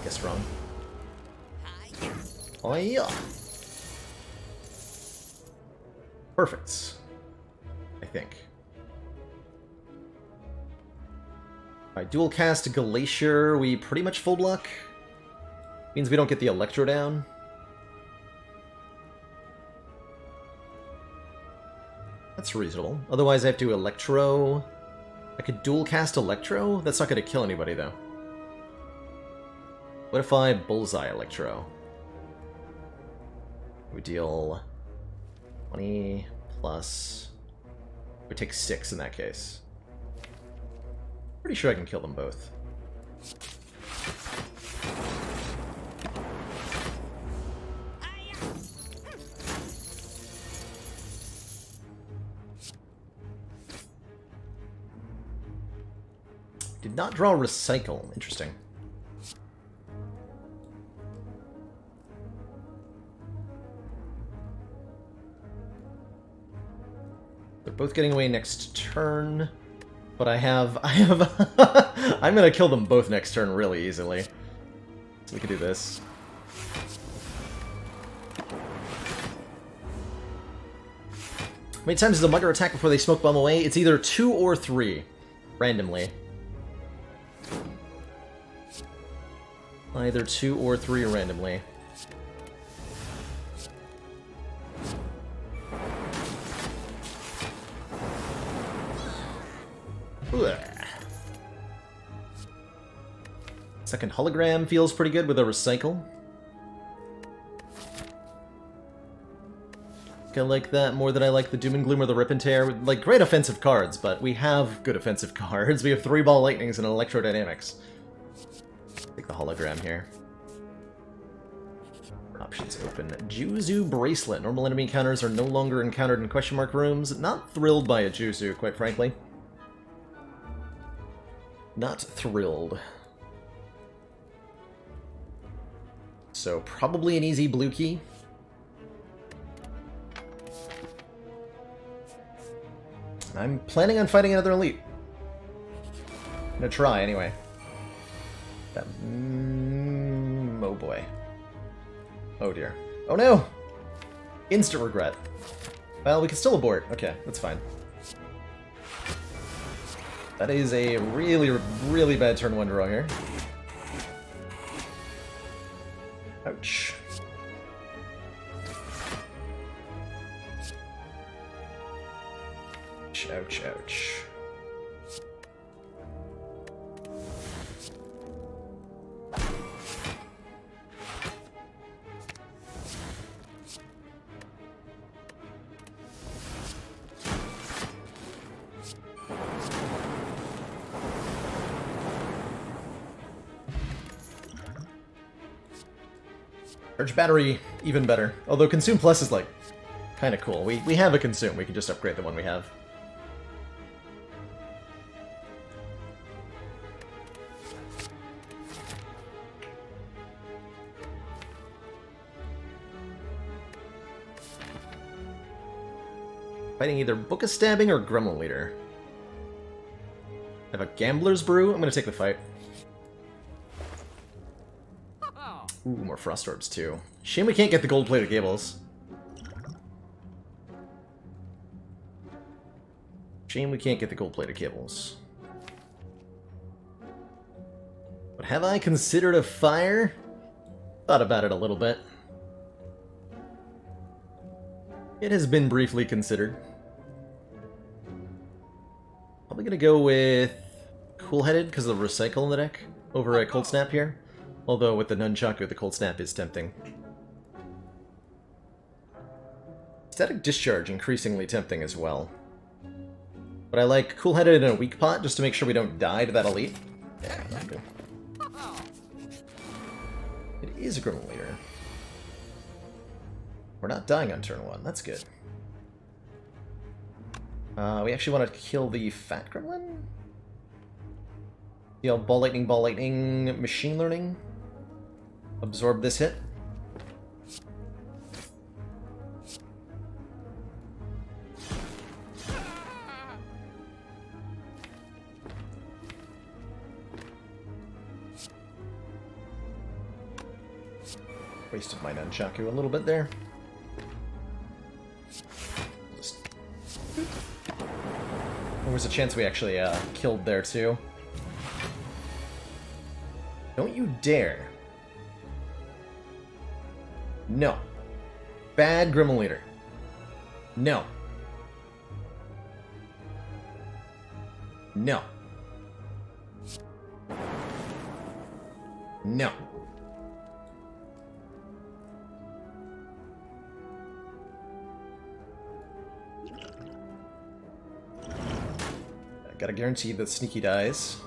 Guess wrong. Oh yeah. Perfect. I think. Alright, dual cast Glacier. We pretty much full block. Means we don't get the Electro down. That's reasonable. Otherwise I have to Electro. I could dual cast Electro? That's not going to kill anybody though. What if I Bullseye Electro? We deal 20 plus... We take 6 in that case. Pretty sure I can kill them both. Did not draw Recycle. Interesting. They're both getting away next turn, but I'm gonna kill them both next turn really easily. So we can do this. How many times does a mugger attack before they smoke bomb away? It's either 2 or 3, randomly. Either 2 or 3 randomly. Second hologram feels pretty good with a recycle. I like that more than I like the Doom and Gloom or the Rip and Tear. Like, great offensive cards, but we have good offensive cards. We have 3 Ball Lightnings and Electrodynamics. Take the hologram here. Options open. Juzu Bracelet. Normal enemy encounters are no longer encountered in question mark rooms. Not thrilled by a Juzu, quite frankly. Not thrilled. So probably an easy blue key. I'm planning on fighting another elite. I'm gonna try anyway. That, oh boy. Oh dear. Oh no! Instant regret. Well, we can still abort. Okay, that's fine. That is a really, really bad turn 1 draw here. Ouch. Ouch, ouch, ouch. Charge battery, even better. Although Consume Plus is, like, kind of cool. We have a Consume. We can just upgrade the one we have. Fighting either Book of Stabbing or Gremlin Leader. I have a Gambler's Brew. I'm going to take the fight. Ooh, more Frost Orbs, too. Shame we can't get the gold-plated cables. Shame we can't get the gold-plated cables. But have I considered a fire? Thought about it a little bit. It has been briefly considered. Probably gonna go with Cool-Headed because of the Recycle in the deck over a Cold Snap here. Although with the Nunchaku, the Cold Snap is tempting. Static Discharge increasingly tempting as well. But I like Cool-Headed in a weak pot just to make sure we don't die to that elite. Yeah, okay. It is a Gremlin Leader. We're not dying on turn 1, that's good. We actually want to kill the Fat Gremlin? You know, Ball Lightning, Machine Learning. Absorb this hit. Wasted my Nunchaku a little bit there. There was a chance we actually killed there too. Don't you dare. No. Bad Gremlin Leader. No. No. No. Gotta guarantee that Sneaky dies.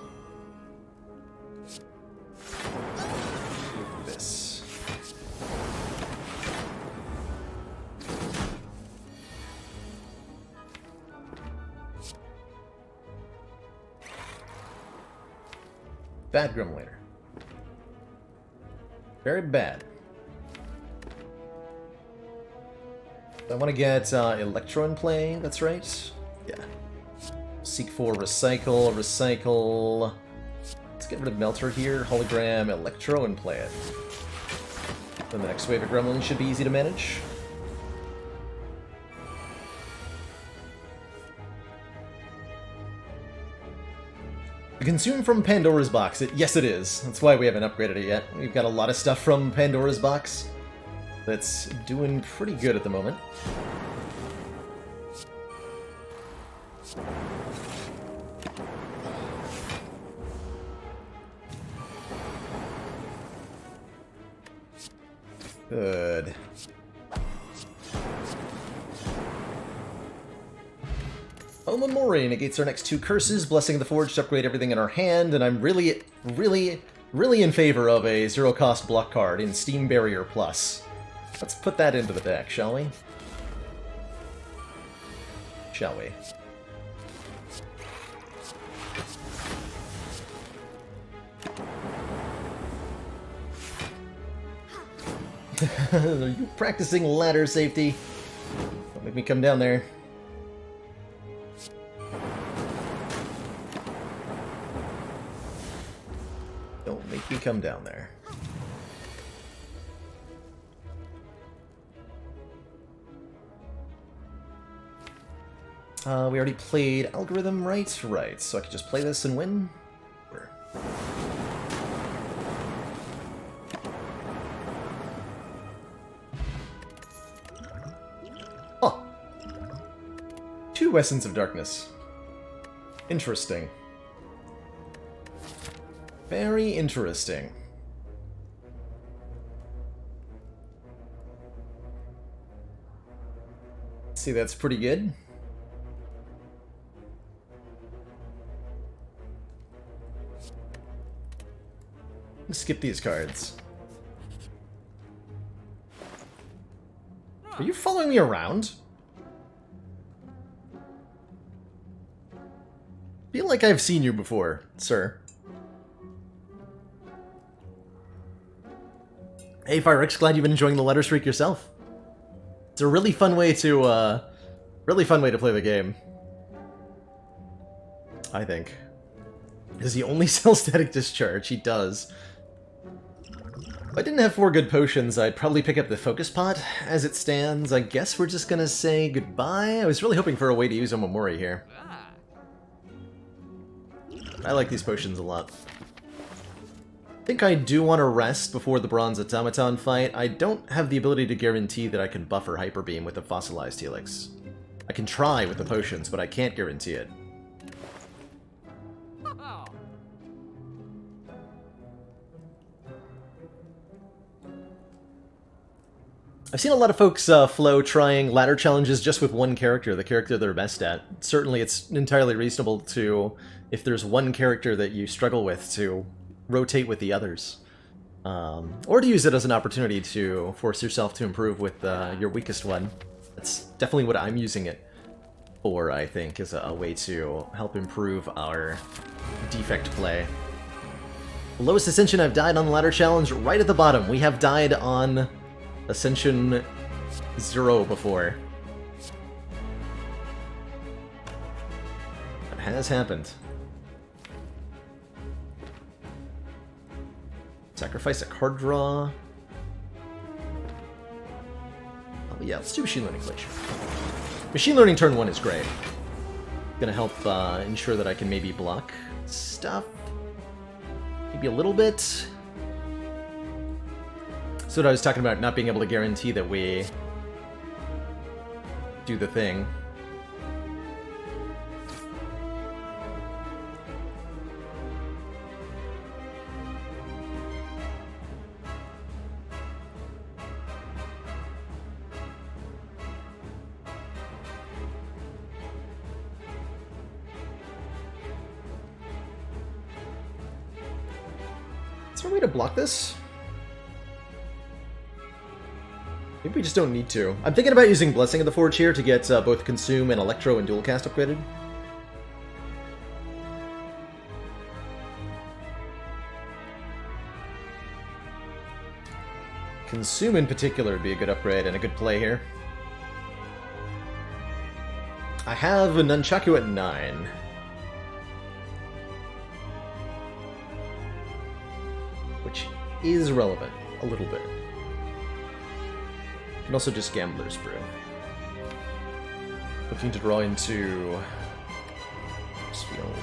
This. Bad Gremlin Leader. Very bad. I want to get Electro in play, that's right. Yeah. Seek for Recycle. Let's get rid of Melter here. Hologram, Electro, and play it. Then the next wave of Gremlins should be easy to manage. Consume from Pandora's Box. Yes, it is. That's why we haven't upgraded it yet. We've got a lot of stuff from Pandora's Box that's doing pretty good at the moment. Good. Omamori negates our next 2 curses, Blessing of the Forge to upgrade everything in our hand, and I'm really in favor of a zero-cost block card in Steam Barrier Plus. Let's put that into the deck, shall we? Shall we? Are you practicing ladder safety? Don't make me come down there. Don't make me come down there. We already played Algorithm, right? Right, so I could just play this and win? Sure. Oh! 2 Essence of Darkness. Interesting. Very interesting. See, that's pretty good. Skip these cards. Are you following me around? Feel like I've seen you before, sir. Hey, Firex, glad you've been enjoying the letter streak yourself. It's a really fun way to play the game. I think. Does he only sell Static Discharge? He does. If I didn't have 4 good potions, I'd probably pick up the Focus Pot. As it stands, I guess we're just gonna say goodbye. I was really hoping for a way to use Omamori here. I like these potions a lot. I think I do want to rest before the Bronze Automaton fight. I don't have the ability to guarantee that I can buffer Hyper Beam with a Fossilized Helix. I can try with the potions, but I can't guarantee it. I've seen a lot of folks flow trying ladder challenges just with one character, the character they're best at. Certainly it's entirely reasonable to, if there's one character that you struggle with, to rotate with the others. Or to use it as an opportunity to force yourself to improve with your weakest one. That's definitely what I'm using it for, I think, is a way to help improve our defect play. The lowest Ascension I've died on the ladder challenge, right at the bottom. We have died on Ascension 0 before. That has happened. Sacrifice a card draw. Oh yeah, let's do Machine Learning Glacier. Machine Learning turn 1 is great. Gonna help ensure that I can maybe block stuff. Maybe a little bit. So what I was talking about, not being able to guarantee that we do the thing. Is there a way to block this? Maybe we just don't need to. I'm thinking about using Blessing of the Forge here to get both Consume and Electro and Dual Cast upgraded. Consume in particular would be a good upgrade and a good play here. I have a Nunchaku at 9. Which is relevant, a little bit. You can also just Gambler's Brew. Looking to draw into this field.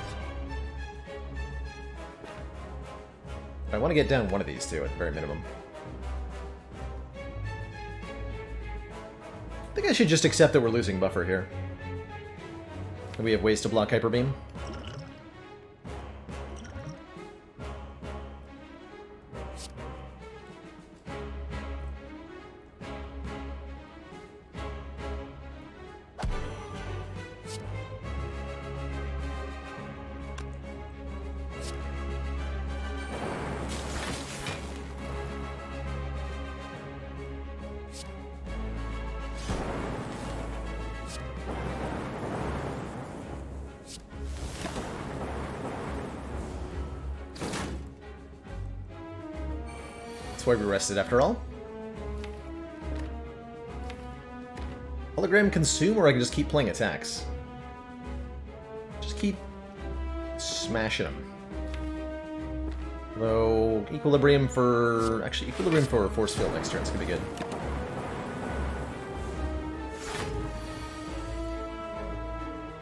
I want to get down one of these two at the very minimum. I think I should just accept that we're losing buffer here. And we have ways to block Hyper Beam. That's why we rested after all. Hologram Consume, or I can just keep playing attacks. Just keep smashing them. Though, Equilibrium for... Actually, Equilibrium for Force Field next turn is going to be good.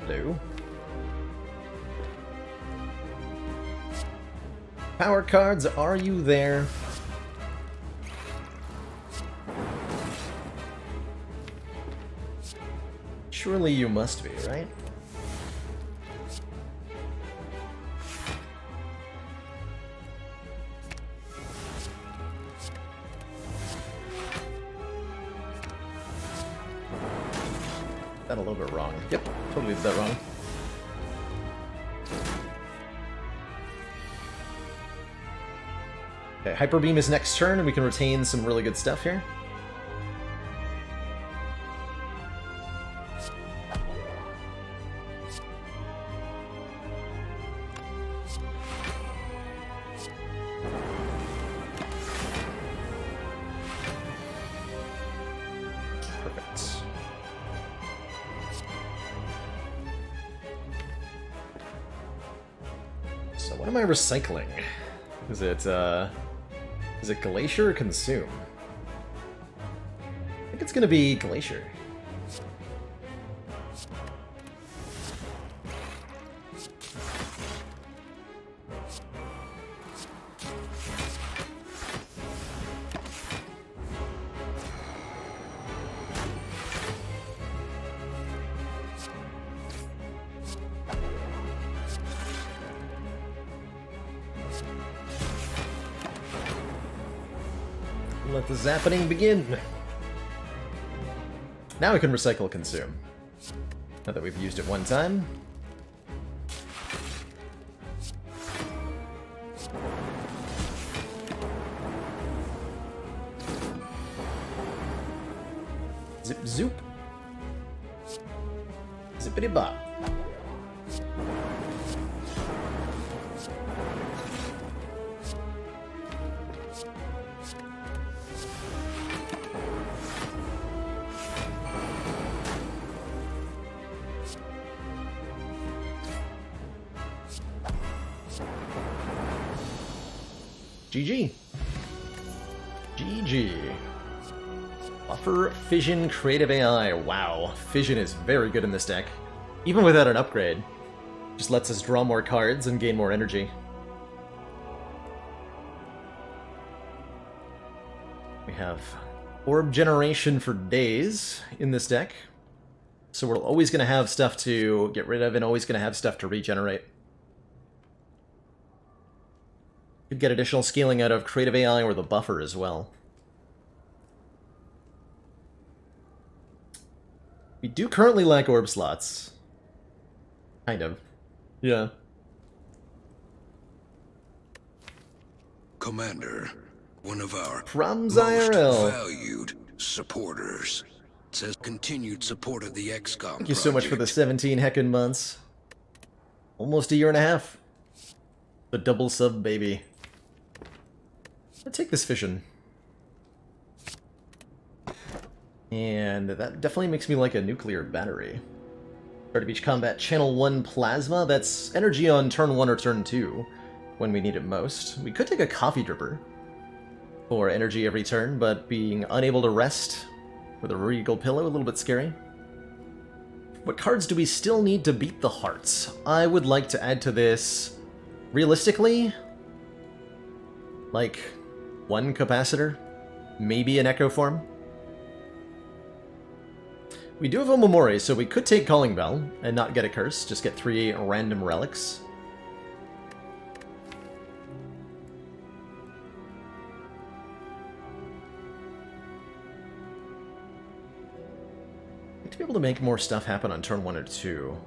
Hello. Power cards, are you there? Surely you must be, right? That a little bit wrong. Yep, totally did that wrong. Okay, Hyper Beam is next turn, and we can retain some really good stuff here. What am I recycling? Is it Glacier or Consume? I think it's gonna be Glacier. Let the zappening begin. Now we can recycle consume. Now that we've used it one time. Zip zoop. Zippity bop. GG. GG. Buffer Fission Creative AI. Wow. Fission is very good in this deck. Even without an upgrade. Just lets us draw more cards and gain more energy. We have Orb Generation for days in this deck. So we're always going to have stuff to get rid of and always going to have stuff to regenerate. Could get additional scaling out of Creative AI or the Buffer as well. We do currently lack orb slots. Kind of. Yeah. Commander, one of our Prom's most IRL. valued supporters says continued support of the XCOM Thank you so much for the 17 heckin' months. Almost a year and a half. The double sub, baby. I'll take this fission. And that definitely makes me like a nuclear battery. Start of each combat, channel 1 plasma. That's energy on turn 1 or turn 2 when we need it most. We could take a coffee dripper for energy every turn, but being unable to rest with a regal pillow, a little bit scary. What cards do we still need to beat the hearts? I would like to add to this, realistically, like 1 capacitor, maybe an echo form. We do have a Memori, so we could take Calling Bell and not get a curse, just get 3 random relics. To be able to make more stuff happen on turn 1 or 2.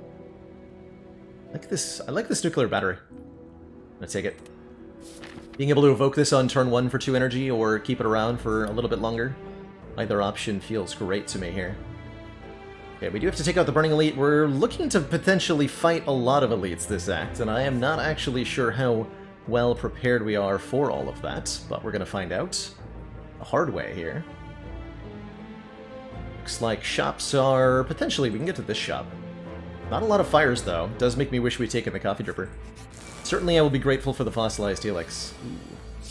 I like this nuclear battery. I'm gonna take it. Being able to evoke this on turn 1 for 2 energy, or keep it around for a little bit longer. Either option feels great to me here. Okay, we do have to take out the Burning Elite. We're looking to potentially fight a lot of elites this act, and I am not actually sure how well prepared we are for all of that, but we're gonna find out the hard way here. Looks like shops are... potentially, we can get to this shop. Not a lot of fires, though. Does make me wish we'd taken the Coffee Dripper. Certainly I will be grateful for the Fossilized Helix. Ooh.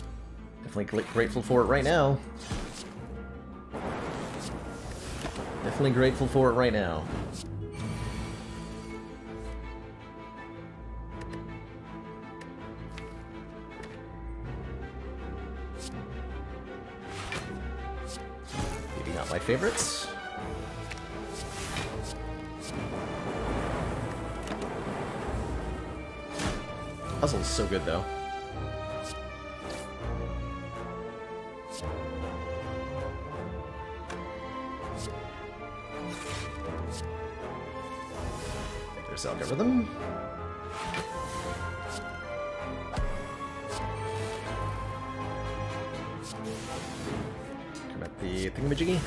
Definitely grateful for it right now. Definitely grateful for it right now. Maybe not my favorites. Puzzle's so good, though. There's Algorithm. Come at the thingamajiggy.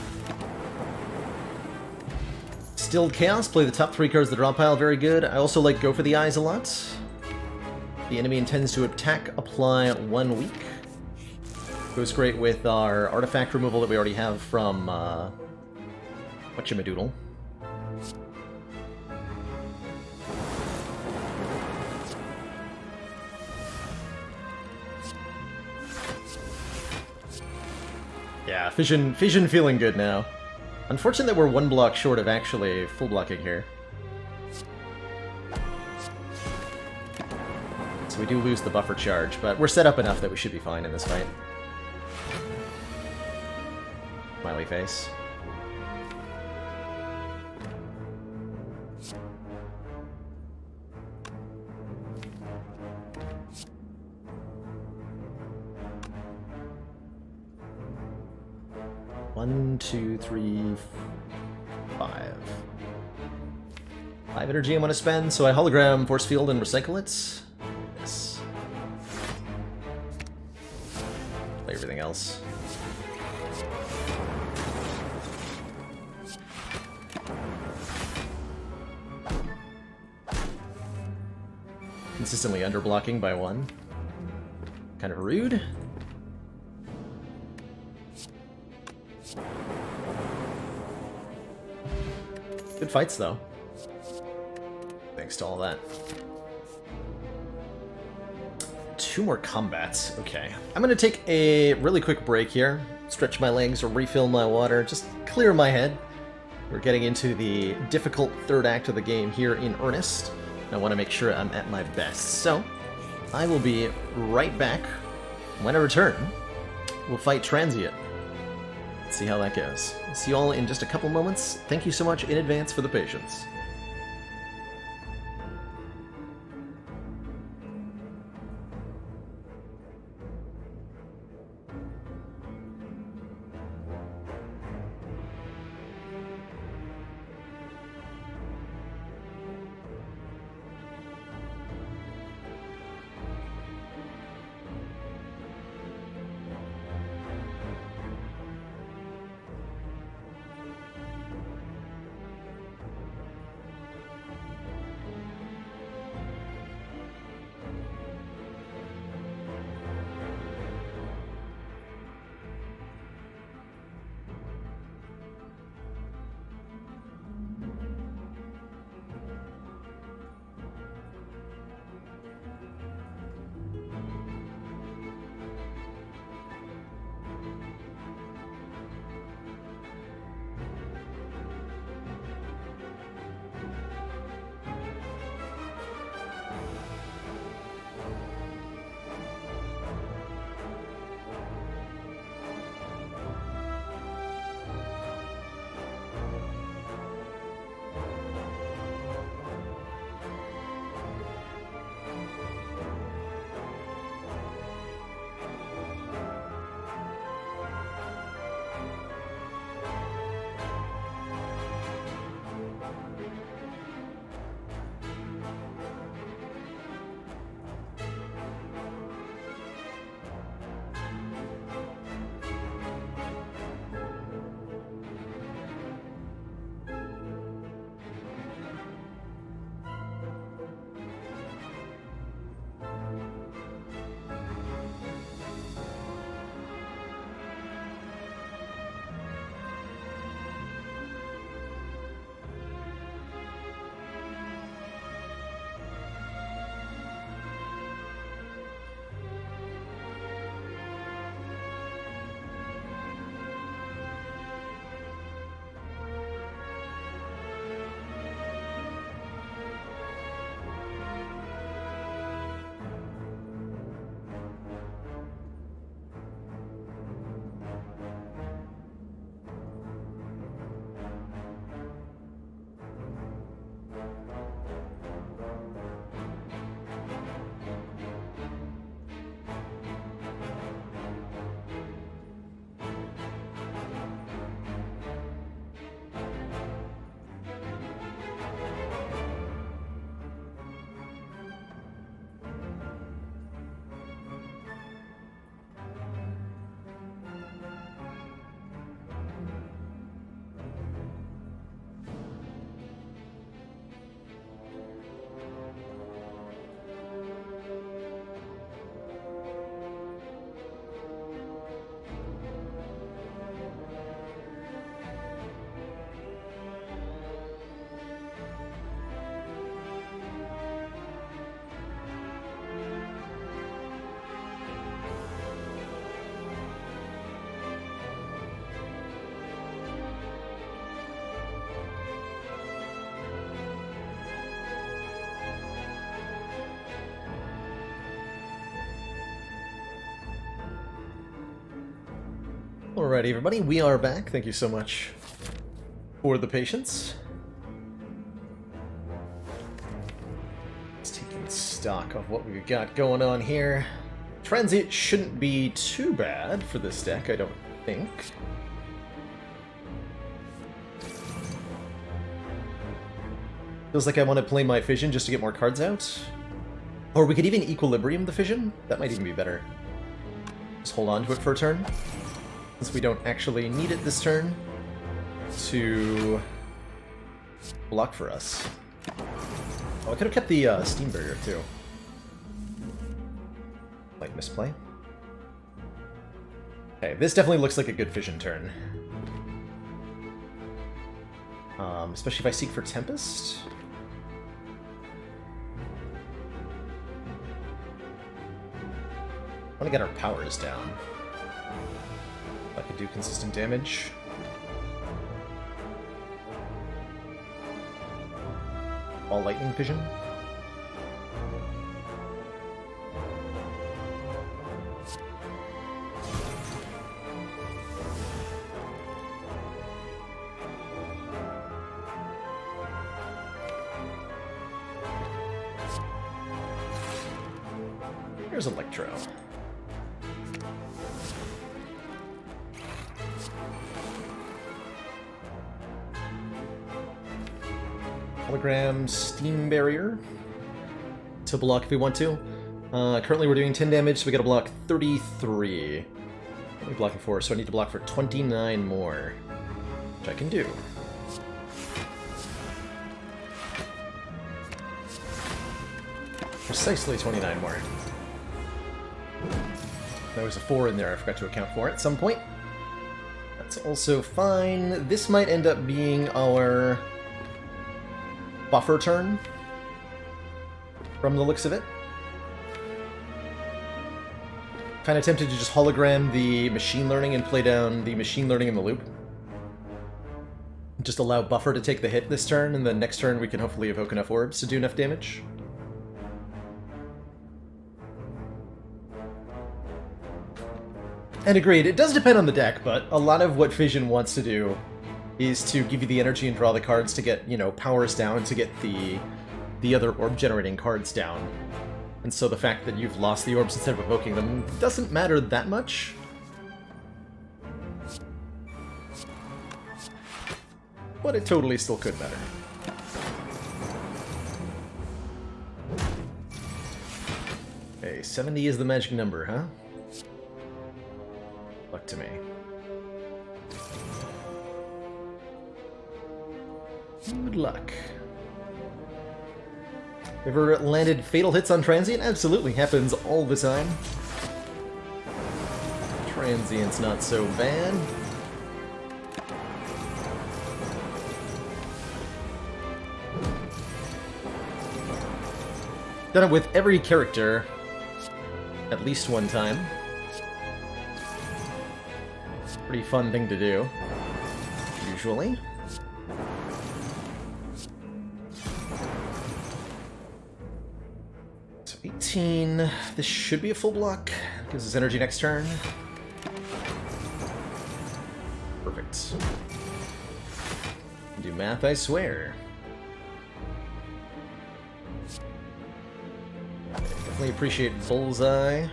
Stilled Chaos, play the top 3 cards of the draw pile, very good. I also like Go for the Eyes a lot. The enemy intends to attack, apply 1 week. Goes great with our artifact removal that we already have from, whatchamadoodle. Yeah, Fission feeling good now. Unfortunate that we're 1 block short of actually full blocking here. So we do lose the buffer charge, but we're set up enough that we should be fine in this fight. Smiley face. 1, 2, 3, 5. 5 energy I'm going to spend, so I hologram force field and recycle it. Yes. Play everything else. Consistently underblocking by 1. Kind of rude. Good fights, though. Thanks to all that. 2 more combats. Okay. I'm going to take a really quick break here. Stretch my legs or refill my water. Just clear my head. We're getting into the difficult third act of the game here in earnest. I want to make sure I'm at my best. So, I will be right back. When I return, we'll fight Transient. Let's see how that goes. See you all in just a couple moments. Thank you so much in advance for the patience. Alrighty, everybody, we are back. Thank you so much for the patience. Let's take stock of what we've got going on here. Transit shouldn't be too bad for this deck, I don't think. Feels like I want to play my Fission just to get more cards out. Or we could even Equilibrium the Fission. That might even be better. Just hold on to it for a turn, since we don't actually need it this turn to block for us. Oh, I could have kept the Steam Barrier too. Like misplay. Okay, this definitely looks like a good Fission turn. Especially if I seek for Tempest. I want to get our powers down. I could do consistent damage. All Lightning Fission. Here's Electro. Hologram, Steam Barrier to block if we want to. Currently we're doing 10 damage, so we gotta block 33. What are we blocking for? So I need to block for 29 more, which I can do. Precisely 29 more. There was a 4 in there, I forgot to account for at some point. That's also fine. This might end up being our buffer turn, from the looks of it. Kind of tempted to just hologram the machine learning and play down the machine learning in the loop. Just allow buffer to take the hit this turn, and then next turn we can hopefully evoke enough orbs to do enough damage. And agreed, it does depend on the deck, but a lot of what Fission wants to do is to give you the energy and draw the cards to get, you know, powers down to get the other orb-generating cards down. And so the fact that you've lost the orbs instead of evoking them doesn't matter that much. But it totally still could matter. Okay, 70 is the magic number, huh? Luck to me. Good luck. Ever landed fatal hits on Transient? Absolutely, happens all the time. Transient's not so bad. Done it with every character at least one time. Pretty fun thing to do, usually. So 18, this should be a full block. Gives us energy next turn. Perfect. Do math, I swear. Definitely appreciate Bullseye.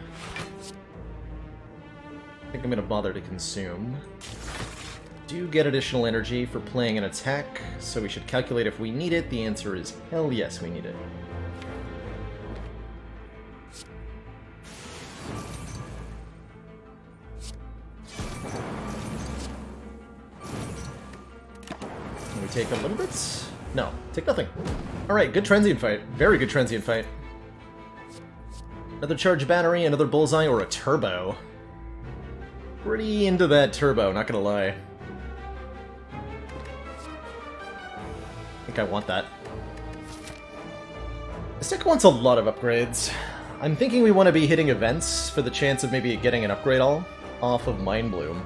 I think I'm going to bother to consume. Do get additional energy for playing an attack, so we should calculate if we need it. The answer is hell yes, we need it. Can we take a little bit? No, take nothing. Alright, good transient fight. Very good transient fight. Another charge battery, another bullseye, or a turbo. Pretty into that turbo, not gonna lie. I think I want that. This deck wants a lot of upgrades. I'm thinking we want to be hitting events for the chance of maybe getting an upgrade all off of Mind Bloom.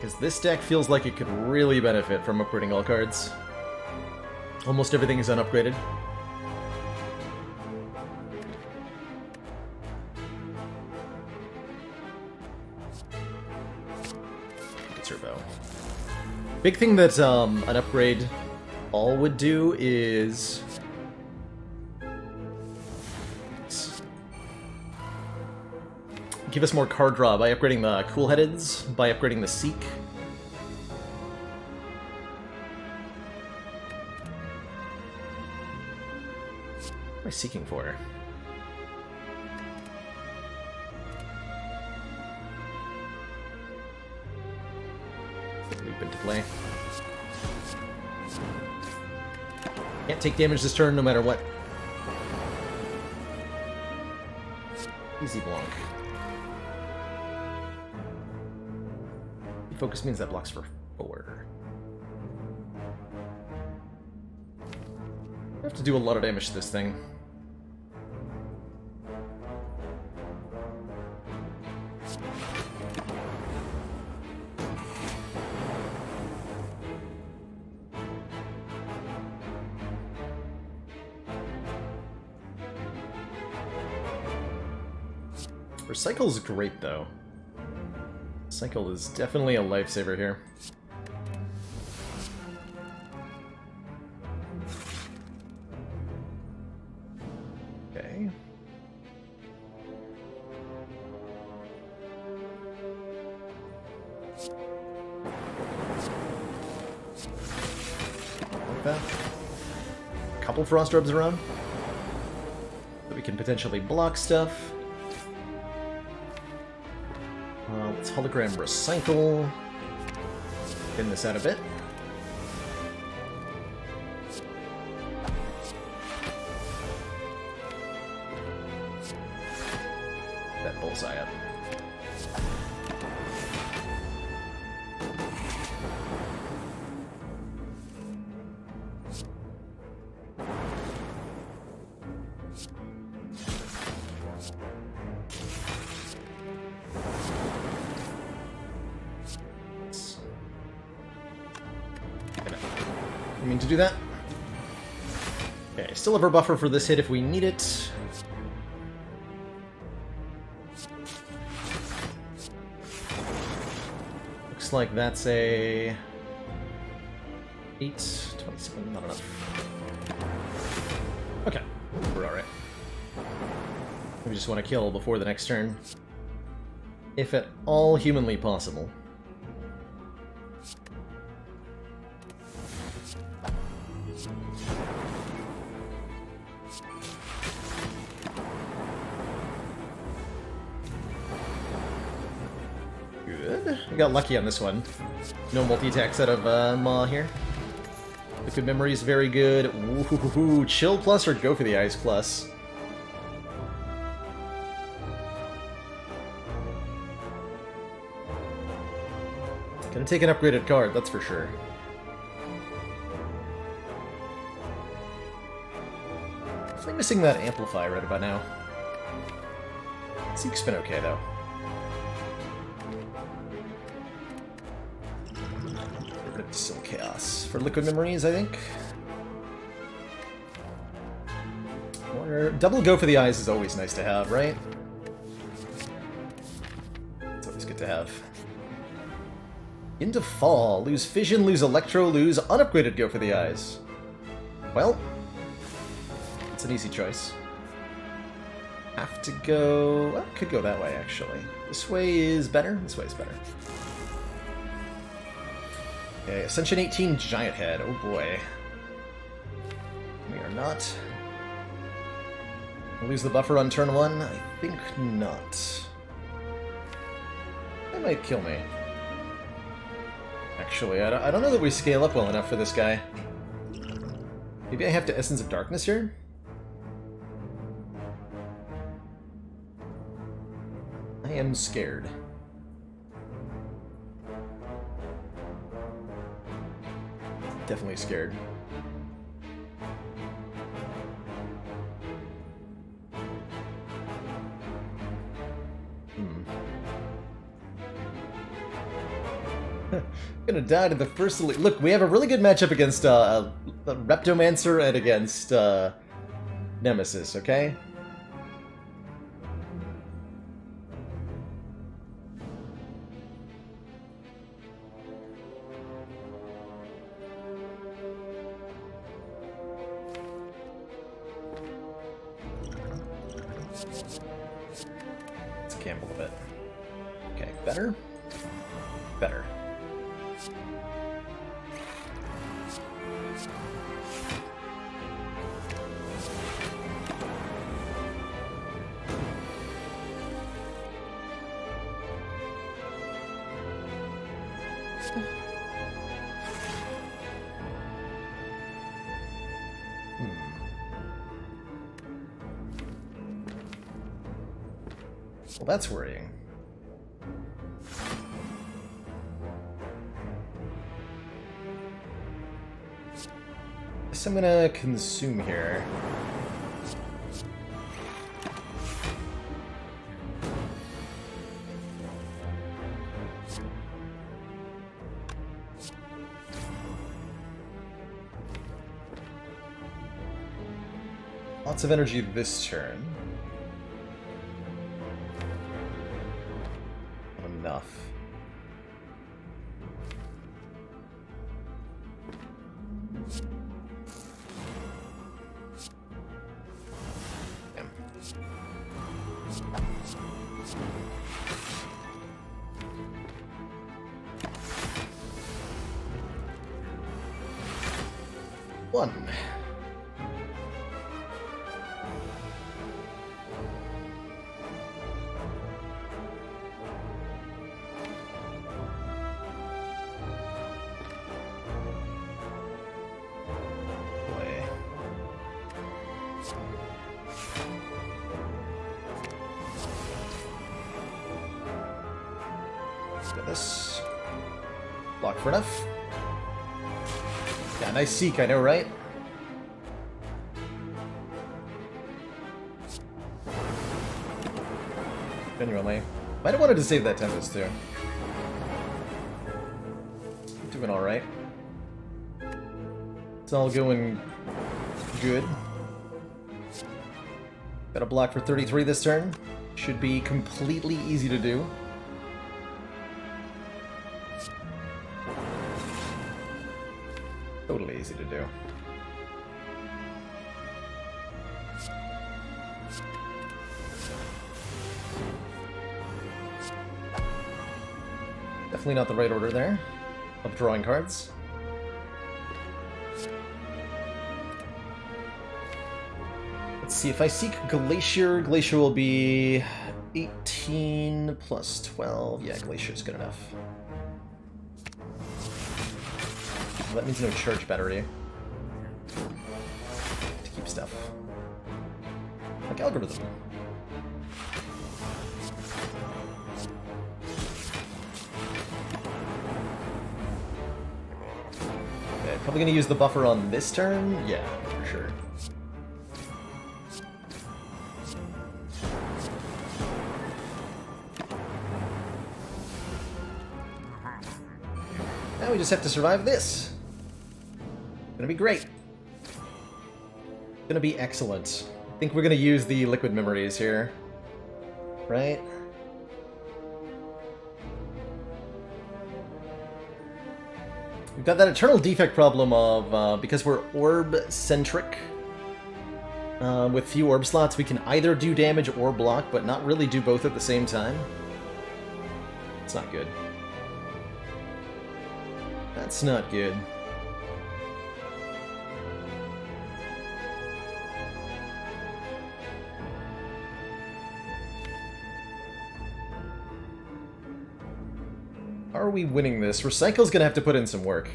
Because this deck feels like it could really benefit from upgrading all cards. Almost everything is unupgraded. Turbo. Big thing that an upgrade all would do is give us more card draw by upgrading the Cool-Headeds, by upgrading the Seek. What am I seeking for? Loop into play. Can't take damage this turn no matter what. Easy Blanc. Focus means that blocks for 4. I have to do a lot of damage to this thing. Recycle's great, though. Cycle is definitely a lifesaver here. Okay. Like that. A couple Frost Orbs around. So we can potentially block stuff. Let's hologram recycle. Thin this out a bit. That bullseye up. To do that. Okay, still have our buffer for this hit if we need it. Looks like that's a 8, 27, not enough. Okay, we're alright. We just want to kill before the next turn. If at all humanly possible. We got lucky on this one. No multi-attacks out of Maw here. Liquid Memory is very good. Ooh, Chill Plus or go for the Ice Plus. Gonna take an upgraded card, that's for sure. Definitely missing that Amplify right about now. Seek's been okay though. Still Chaos for Liquid Memories, I think. Or double go for the eyes is always nice to have, right? It's always good to have. Into Fall. Lose Fission, lose Electro, lose unupgraded go for the eyes. Well, it's an easy choice. Have to go... Well, could go that way, actually. This way is better. This way is better. Okay, Ascension 18 Giant Head. Oh boy. We are not. We'll lose the buffer on turn 1? I think not. That might kill me. Actually, I don't know that we scale up well enough for this guy. Maybe I have to Essence of Darkness here? I am scared. Definitely scared. Gonna die to the first elite. Look, we have a really good matchup against Reptomancer and against Nemesis, okay? gamble a bit. Okay, better? Better. Well, that's worrying. Guess I'm gonna consume here. Lots of energy this turn. Enough. Damn. One. This. Block for enough. Yeah, nice seek, I know, right? Genuinely. Might have wanted to save that Tempest, too. Doing alright. It's all going good. Got a block for 33 this turn. Should be completely easy to do. Totally easy to do. Definitely not the right order there of drawing cards. Let's see, if I seek Glacier, Glacier will be 18 plus 12. Yeah, Glacier's good enough. That means no charge battery. To keep stuff. Like algorithm. Okay, probably gonna use the buffer on this turn? Yeah, for sure. Now we just have to survive this. Gonna be great. Gonna be excellent. I think we're gonna use the liquid memories here. Right? We've got that eternal defect problem of, because we're orb-centric, with few orb slots, we can either do damage or block, but not really do both at the same time. It's not good. That's not good. Are we winning this? Recycle's gonna have to put in some work.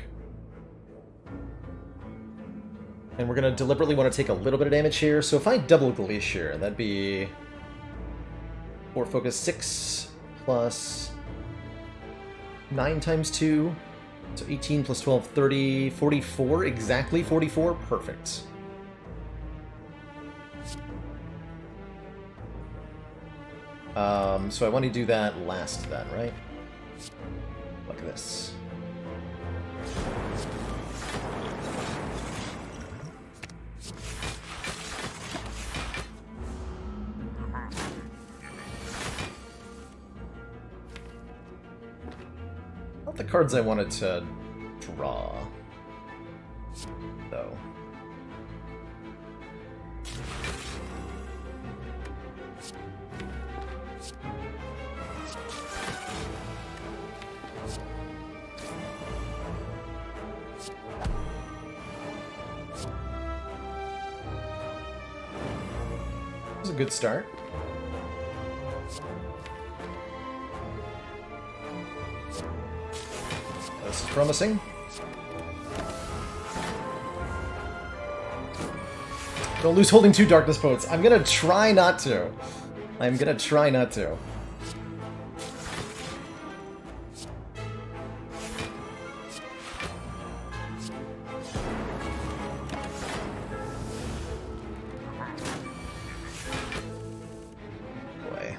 And we're gonna deliberately want to take a little bit of damage here. So if I double Glacier, that'd be 4 focus 6 plus 9 times 2. So 18 plus 12, 30, 44, exactly 44, perfect. So I want to do that last then, right? Look at this. Not the cards I wanted to draw, though. was a good start. This is promising. Don't lose holding 2 darkness poets. I'm gonna try not to. I'm gonna try not to. Boy.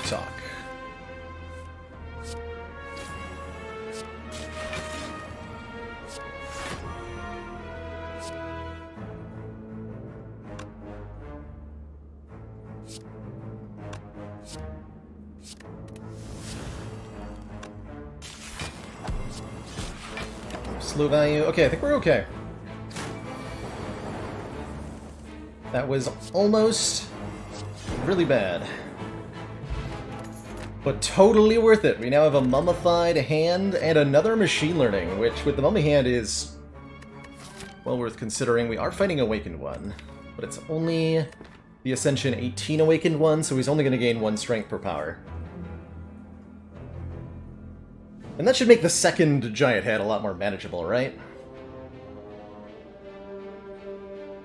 Talk. Slow value. Okay, I think we're okay. That was almost really bad. But totally worth it. We now have a mummified hand and another machine learning, which with the mummy hand is well worth considering. We are fighting Awakened One, but it's only the Ascension 18 Awakened One, so he's only going to gain 1 strength per power. And that should make the second giant head a lot more manageable, right?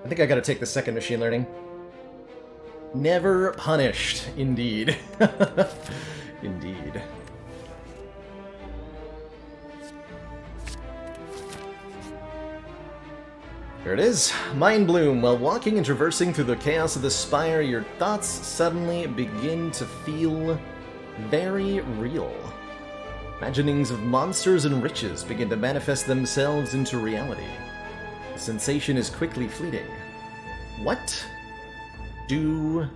I think I gotta take the second machine learning. Never punished, indeed. Indeed. Here it is. Mind Bloom. While walking and traversing through the chaos of the spire, your thoughts suddenly begin to feel very real. Imaginings of monsters and riches begin to manifest themselves into reality. The sensation is quickly fleeting. What do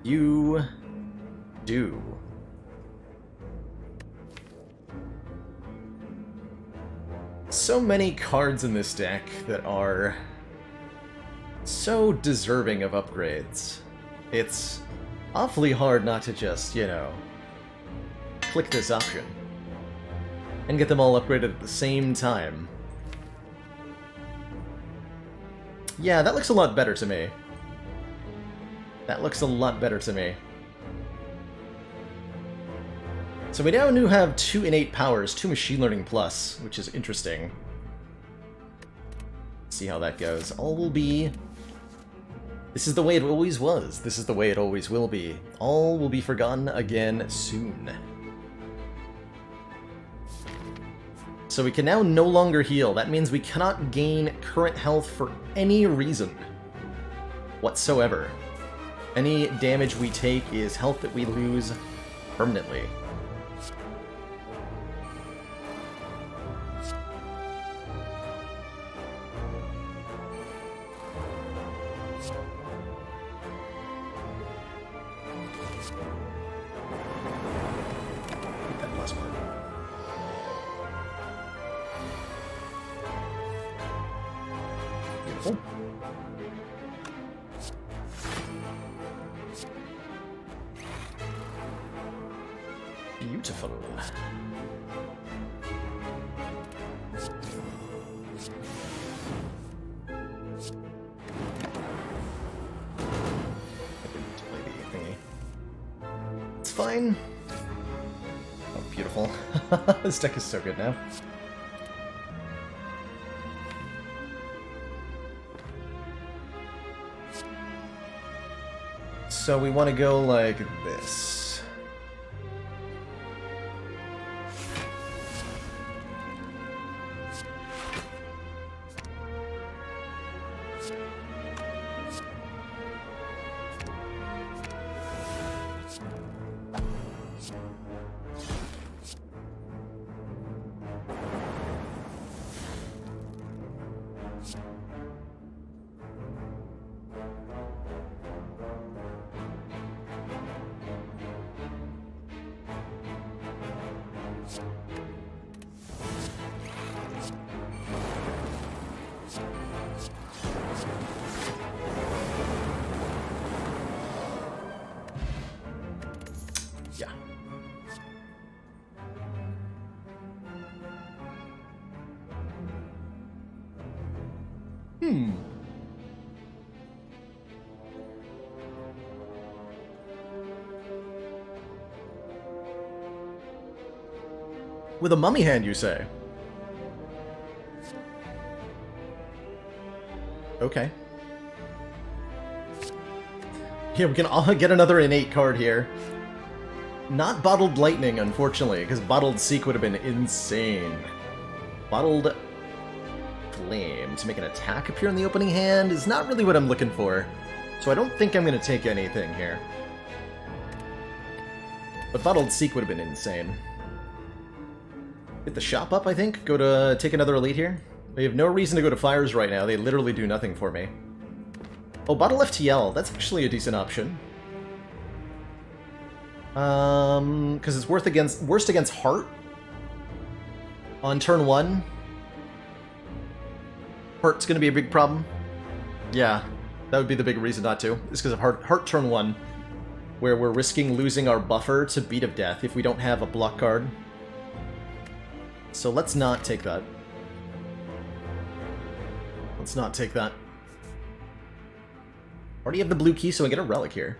you do? So many cards in this deck that are so deserving of upgrades. It's awfully hard not to just, you know, click this option and get them all upgraded at the same time. Yeah, that looks a lot better to me. That looks a lot better to me. So we now have 2 innate powers, 2 machine learning plus, which is interesting. See how that goes. All will be... This is the way it always was. This is the way it always will be. All will be forgotten again soon. So we can now no longer heal. That means we cannot gain current health for any reason whatsoever. Any damage we take is health that we lose permanently. That last part. Beautiful. Beautiful. It's fine. Oh, beautiful. This deck is so good now. So we want to go like this. With a mummy hand, you say? Okay. Yeah, we can all get another innate card here. Not Bottled Lightning, unfortunately, because Bottled Seek would have been insane. Bottled Flame to make an attack appear in the opening hand is not really what I'm looking for. So I don't think I'm going to take anything here. But Bottled Seek would have been insane. Hit the shop up, I think. Go to take another elite here. We have no reason to go to fires right now. They literally do nothing for me. Oh, Bottle FTL. That's actually a decent option. Because it's worst against Heart. On turn 1. Heart's going to be a big problem. Yeah, that would be the big reason not to. It's because of Heart turn 1. Where we're risking losing our buffer to Beat of Death if we don't have a block card. So let's not take that. Let's not take that. Already have the blue key, so I get a relic here.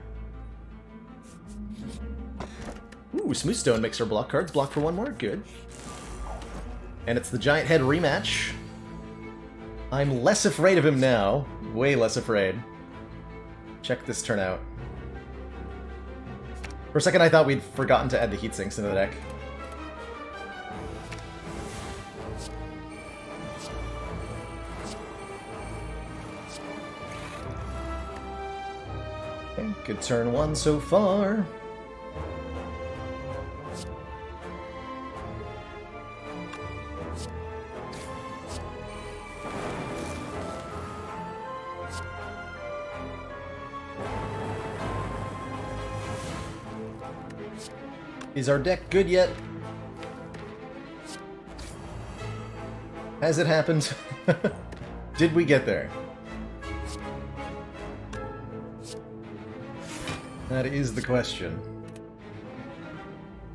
Ooh, Smooth Stone makes our block cards block for 1 more. Good. And it's the Giant Head rematch. I'm less afraid of him now. Way less afraid. Check this turn out. For a second, I thought we'd forgotten to add the heat sinks into the deck. Okay, good turn 1 so far. Is our deck good yet? Has it happened? Did we get there? That is the question.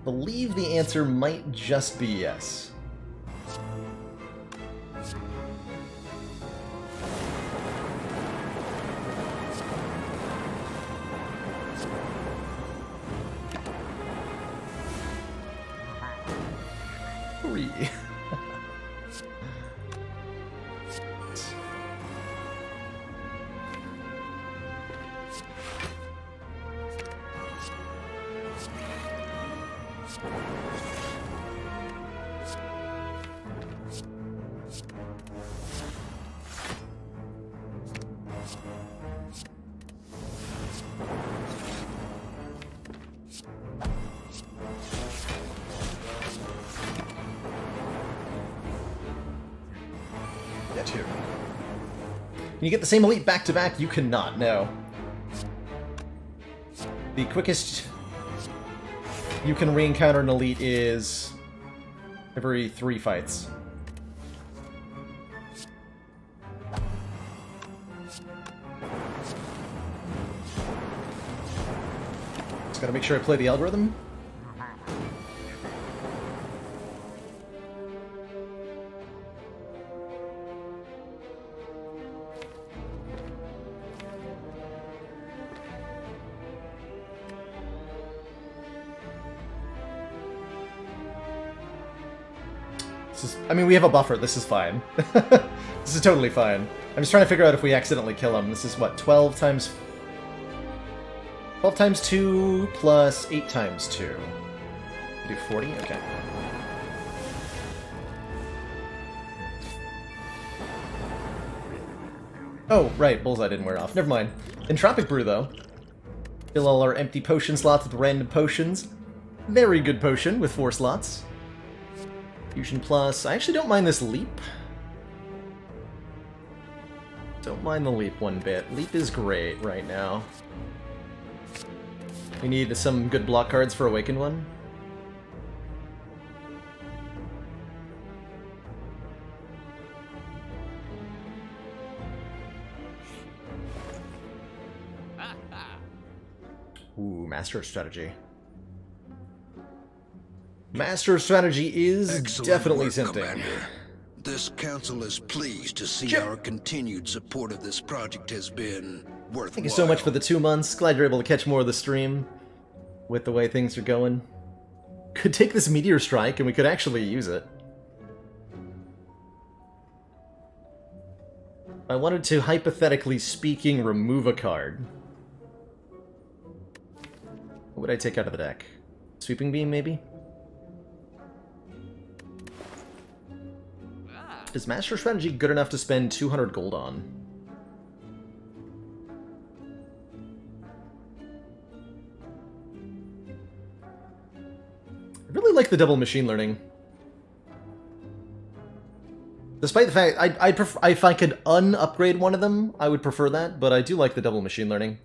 Believe the answer might just be yes. Can you get the same elite back-to-back? You cannot, no. The quickest you can re-encounter an elite is every 3 fights. Just gotta make sure I play the algorithm. I mean, we have a buffer. This is fine. This is totally fine. I'm just trying to figure out if we accidentally kill him. This is, what, 12 times 2 plus 8 times 2. Do 40? Okay. Oh, right. Bullseye didn't wear off. Never mind. Entropic Brew, though. Fill all our empty potion slots with random potions. Very good potion with 4 slots. Fusion Plus. I actually don't mind this leap. Don't mind the leap one bit. Leap is great right now. We need some good block cards for Awakened One. Ooh, Master Strategy. Master Strategy is Excellent definitely work, tempting. Commander. This council is pleased to see our continued support of this project has been worthwhile. Thank you so much for the 2 months. Glad you're able to catch more of the stream with the way things are going. Could take this meteor strike and we could actually use it. I wanted to, hypothetically speaking, remove a card. What would I take out of the deck? Sweeping Beam, maybe? Is Master Strategy good enough to spend 200 gold on? I really like the double machine learning. Despite the fact, I prefer, if I could un-upgrade one of them, I would prefer that, but I do like the double machine learning.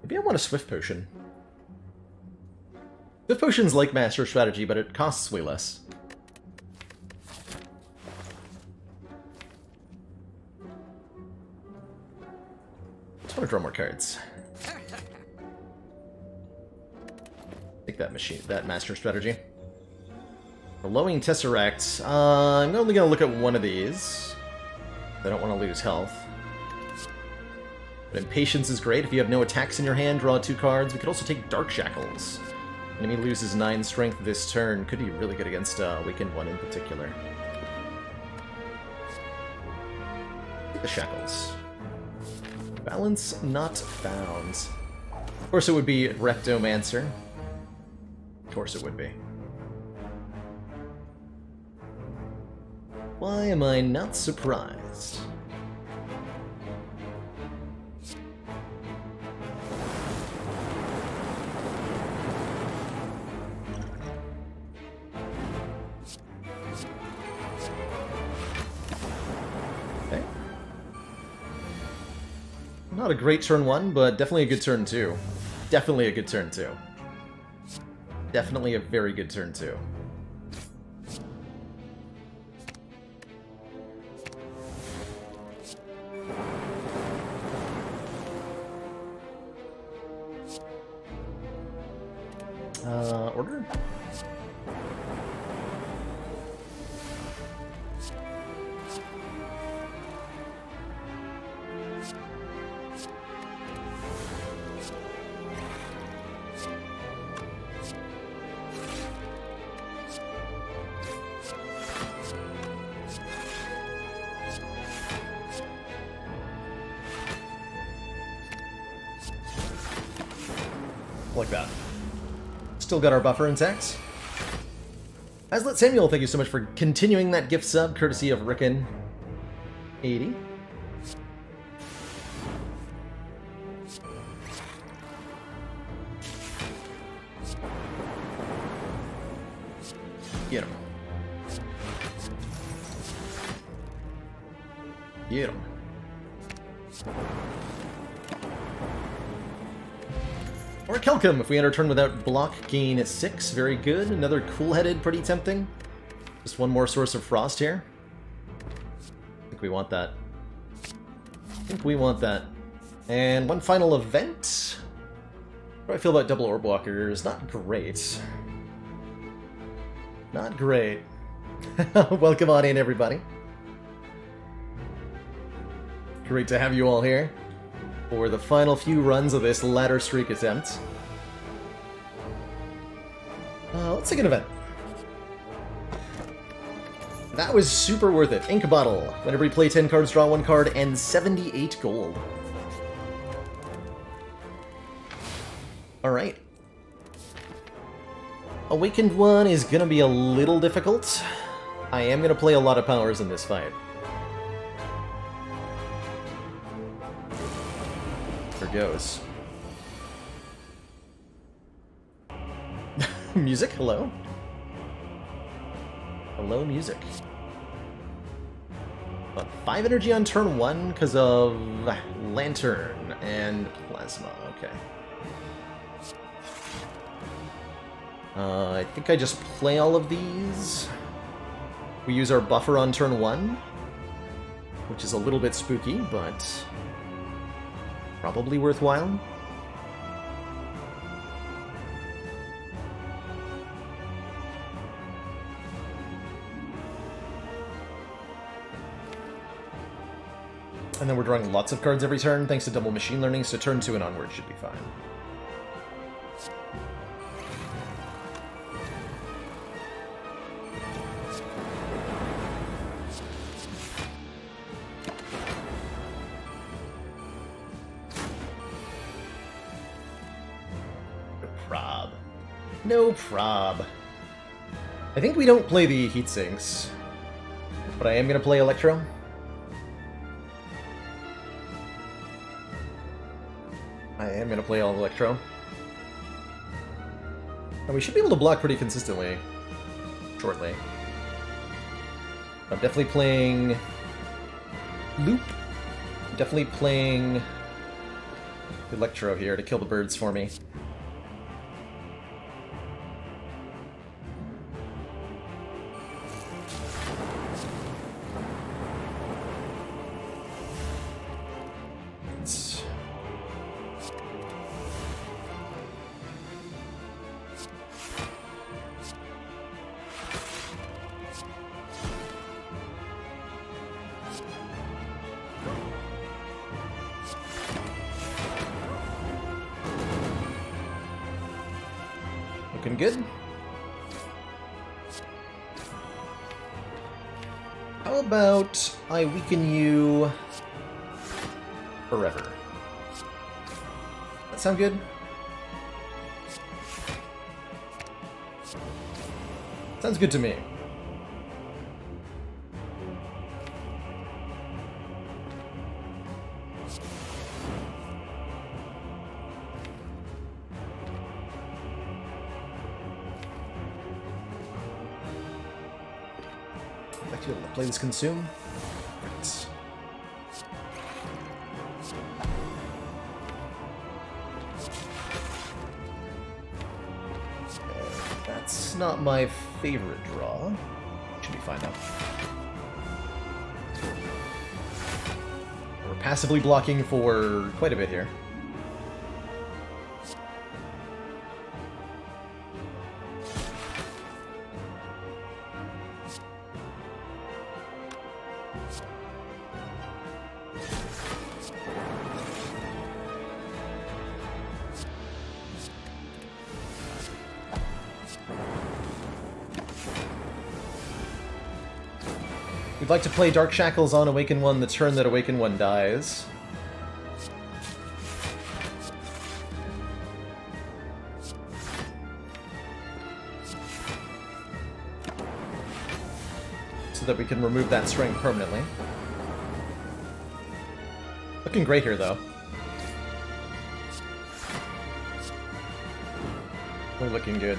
Maybe I want a Swift Potion. Swift Potion's like Master Strategy, but it costs way less. I want to draw more cards. Take that machine, that Master Strategy. Glowing Tesseract. I'm only going to look at one of these. I don't want to lose health. But Impatience is great. If you have no attacks in your hand, draw 2 cards. We could also take Dark Shackles. Enemy loses 9 strength this turn. Could be really good against Weakened One in particular. Take the Shackles. Balance not found. Of course it would be Rectomancer. Of course it would be. Why am I not surprised? Okay. Not a great turn 1, but definitely a good turn 2. Definitely a good turn 2. Definitely a very good turn 2. Order? Like that. Still got our buffer intact. Aslet Samuel, thank you so much for continuing that gift sub, courtesy of Rickon80. Get him. Get him. Or Kelcom, if we enter turn without block, gain 6. Very good. Another cool-headed, pretty tempting. Just one more source of frost here. I think we want that. I think we want that. And one final event. What do I feel about double orb walkers? Not great. Not great. Welcome on in, everybody. Great to have you all here for the final few runs of this ladder streak attempt. Let's take an event. That was super worth it. Ink Bottle. Whenever you play 10 cards, draw 1 card, and 78 gold. Alright. Awakened One is gonna be a little difficult. I am gonna play a lot of powers in this fight. There goes. Music, hello? Hello, music. 5 energy on turn 1 because of Lantern and Plasma, okay. I think I just play all of these. We use our buffer on turn 1, which is a little bit spooky, but probably worthwhile. And then we're drawing lots of cards every turn, thanks to double machine learning, so turn 2 and onward should be fine. No prob. I think we don't play the heat sinks, but I am going to play Electro. I am going to play all Electro. And we should be able to block pretty consistently shortly. I'm definitely playing Loop. Definitely playing Electro here to kill the birds for me. Looking good. How about I weaken you forever? That sound good? Sounds good to me. I'd like to be able to play this consume. Right. That's not my favorite draw. Should be fine now. We're passively blocking for quite a bit here. We'd like to play Dark Shackles on Awaken 1 the turn that Awaken 1 dies. So that we can remove that strength permanently. Looking great here, though. We're looking good.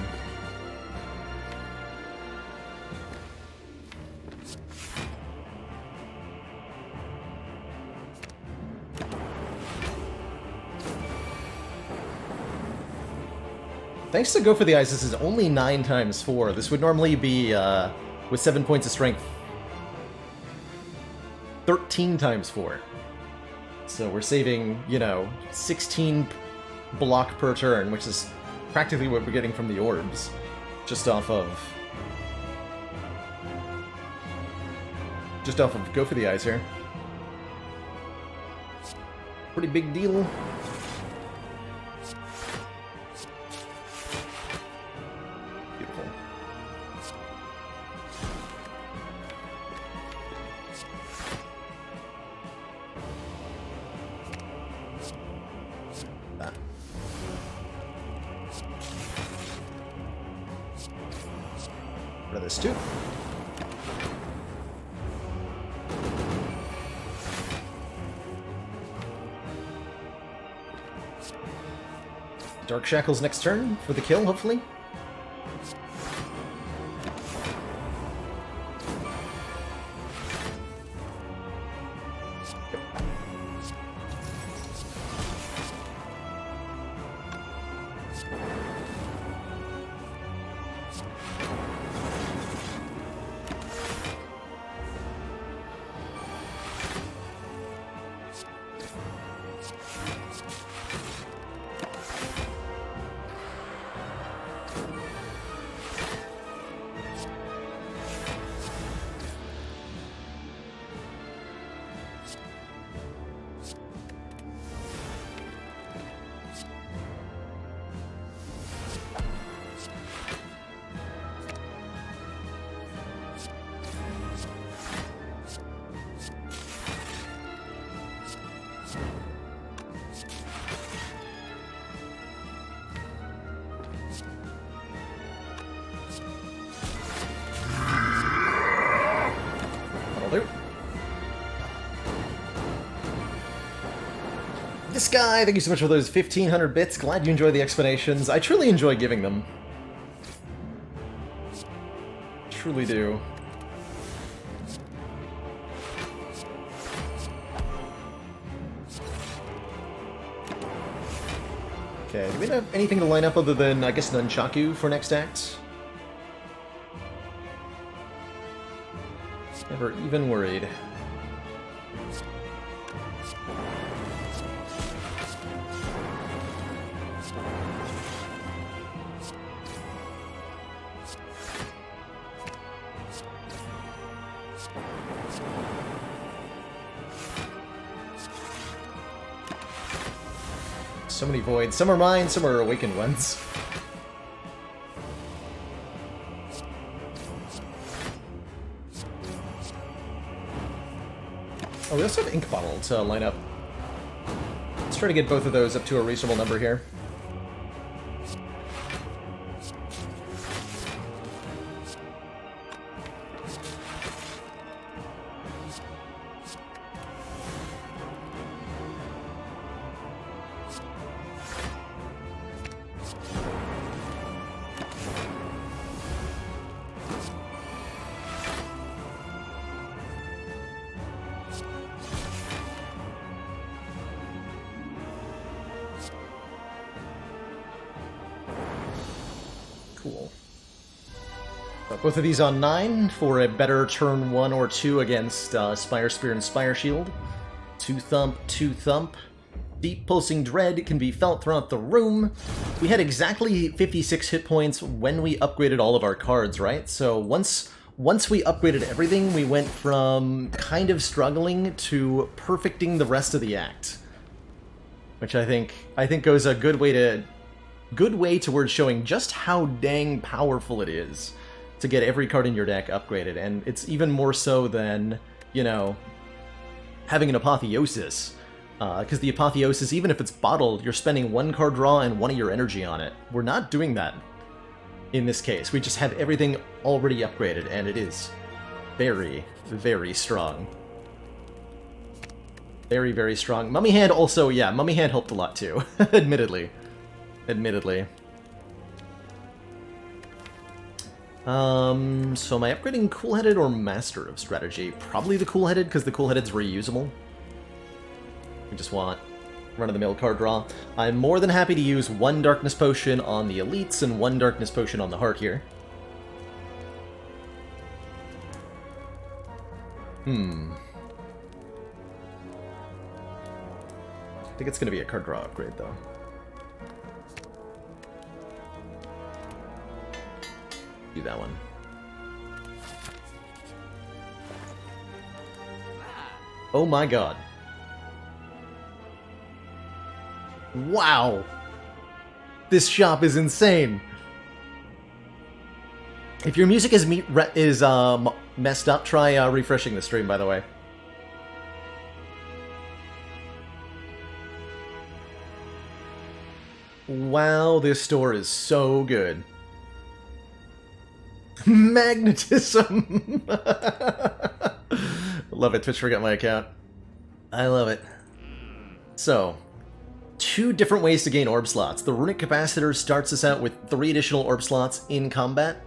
Thanks to Go for the Eyes, this is only 9 times 4. This would normally be, with 7 points of strength, 13 times 4. So we're saving, you know, 16 block per turn, which is practically what we're getting from the orbs. Just off of Go for the Eyes here. Pretty big deal. Rid of this too. Dark Shackles next turn for the kill, hopefully. That'll do. This guy, thank you so much for those 1,500 bits. Glad you enjoy the explanations. I truly enjoy giving them. Truly do. Okay, do we have anything to line up other than, I guess, Nunchaku for next act? Never even worried. So many voids. Some are mine, some are awakened ones. Oh, we also have Ink Bottle to line up. Let's try to get both of those up to a reasonable number here. Cool. Both of these on 9 for a better turn 1 or 2 against Spire Spear and Spire Shield. 2 thump, 2 thump. Deep pulsing dread can be felt throughout the room. We had exactly 56 hit points when we upgraded all of our cards, right? So once we upgraded everything, we went from kind of struggling to perfecting the rest of the act. Which I think goes a good way towards showing just how dang powerful it is to get every card in your deck upgraded, and it's even more so than, you know, having an Apotheosis. Because the Apotheosis, even if it's bottled, you're spending 1 card draw and 1 of your energy on it. We're not doing that in this case. We just have everything already upgraded, and it is very, very strong. Very, very strong. Mummy Hand also, yeah, Mummy Hand helped a lot too, admittedly. Admittedly. So am I upgrading Cool-Headed or Master of Strategy? Probably the Cool-Headed, because the Cool-Headed's reusable. We just want run-of-the-mill card draw. I'm more than happy to use 1 Darkness Potion on the Elites and 1 Darkness Potion on the Heart here. I think it's going to be a card draw upgrade, though. Do that one. Oh my god. Wow! This shop is insane! If your music is messed up, try refreshing the stream, by the way. Wow, this store is so good. Magnetism! Love it, Twitch forgot my account. I love it. So, 2 different ways to gain orb slots. The Runic Capacitor starts us out with 3 additional orb slots in combat.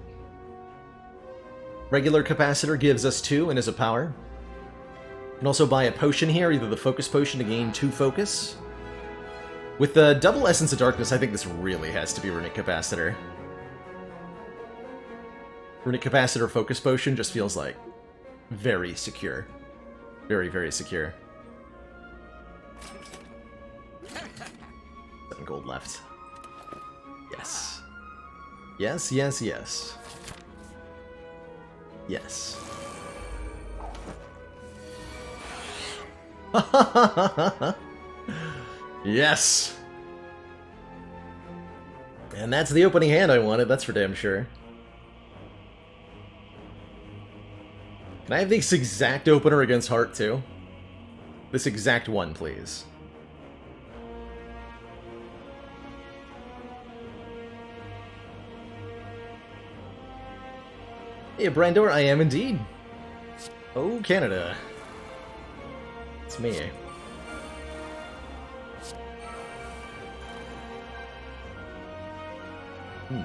Regular Capacitor gives us 2 and is a power. You can also buy a potion here, either the Focus Potion to gain 2 focus. With the double Essence of Darkness, I think this really has to be Runic Capacitor. Runic Capacitor Focus Potion just feels like very secure. Very, very secure. 7 gold left. Yes. Yes, yes, yes. Yes. Yes! And that's the opening hand I wanted, that's for damn sure. Can I have this exact opener against Heart, too? This exact one, please. Hey, Brandor, I am indeed. Oh, Canada. It's me. Me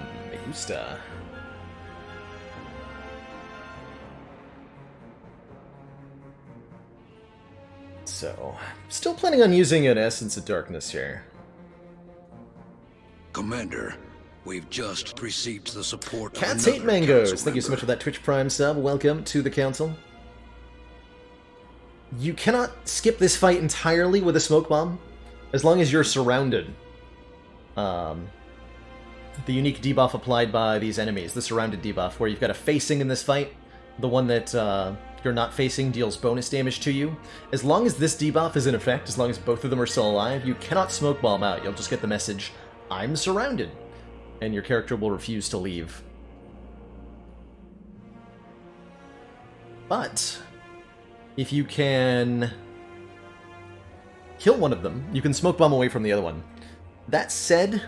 gusta. So, still planning on using an Essence of Darkness here. Commander, we've just received the support Cats of Hate another Mangoes! council Thank you so much member. for that Twitch Prime sub. Welcome to the Council. You cannot skip this fight entirely with a smoke bomb, as long as you're surrounded. The unique debuff applied by these enemies, the surrounded debuff, where you've got a facing in this fight, the one that you're not facing deals bonus damage to you. As long as this debuff is in effect, as long as both of them are still alive, you cannot smoke bomb out. You'll just get the message, I'm surrounded, and your character will refuse to leave. But if you can kill one of them, you can smoke bomb away from the other one. That said,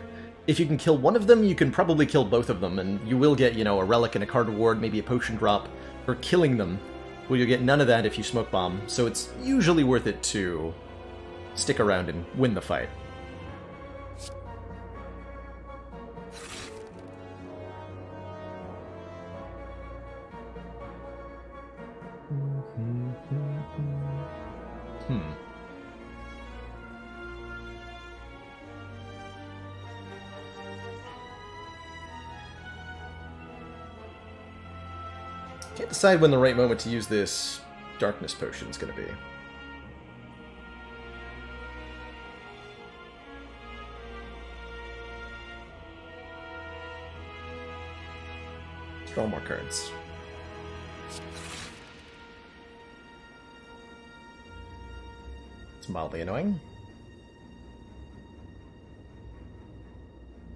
if you can kill one of them, you can probably kill both of them, and you will get, you know, a relic and a card reward, maybe a potion drop for killing them. Well, you'll get none of that if you smoke bomb, so it's usually worth it to stick around and win the fight. Can't decide when the right moment to use this darkness potion is going to be. Let's draw more cards. It's mildly annoying.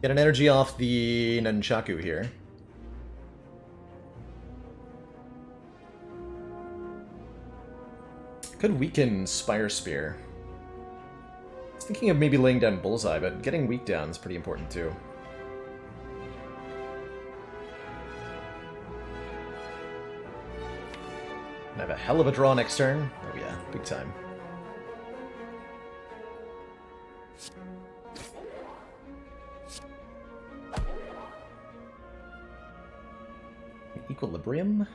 Get an energy off the Nunchaku here. Could weaken Spire Spear. I was thinking of maybe laying down Bullseye, but getting weak down is pretty important too. And I have a hell of a draw next turn. Oh yeah, big time. Equilibrium?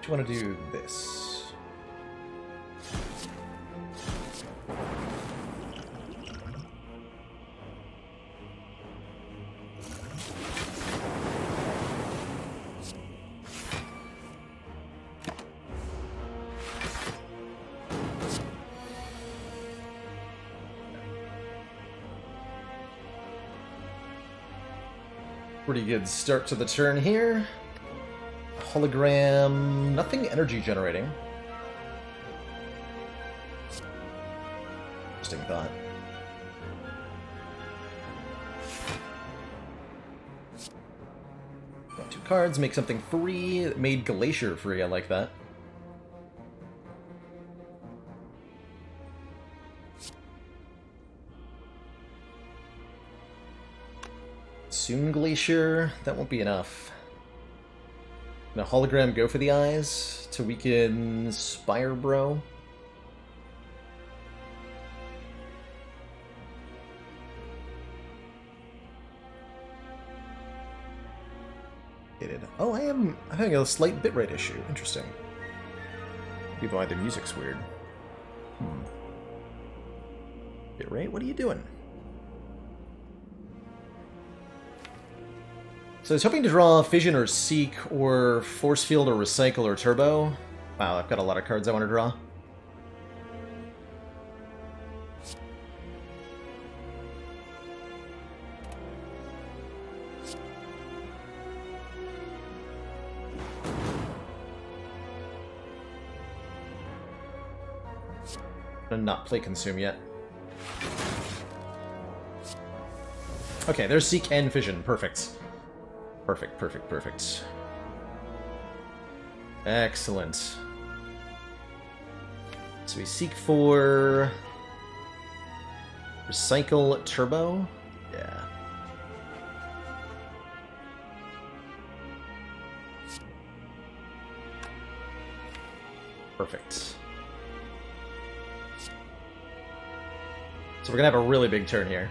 I want to do this. Pretty good start to the turn here. Hologram, nothing energy generating. Interesting thought. Draw 2 cards, make something free. It made Glacier free, I like that. Soon Glacier, that won't be enough. Now Hologram, go for the eyes to weaken Spire Bro. Oh, I'm having a slight bitrate issue. Interesting. Maybe why the music's weird. Bitrate, what are you doing? So I was hoping to draw Fission or Seek or Force Field or Recycle or Turbo. Wow, I've got a lot of cards I want to draw. I'm gonna not play Consume yet. Okay, there's Seek and Fission. Perfect. Perfect, perfect, perfect. Excellent. So we seek for Recycle Turbo. Yeah. Perfect. So we're gonna have a really big turn here.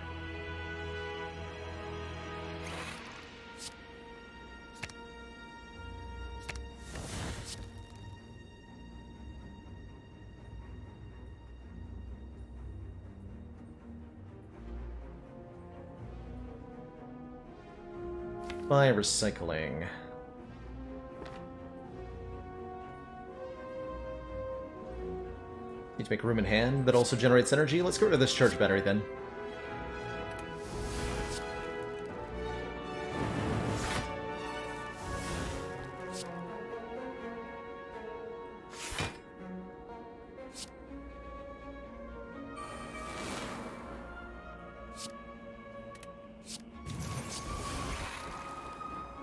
By recycling. Need to make room in hand that also generates energy. Let's go to this charge battery then.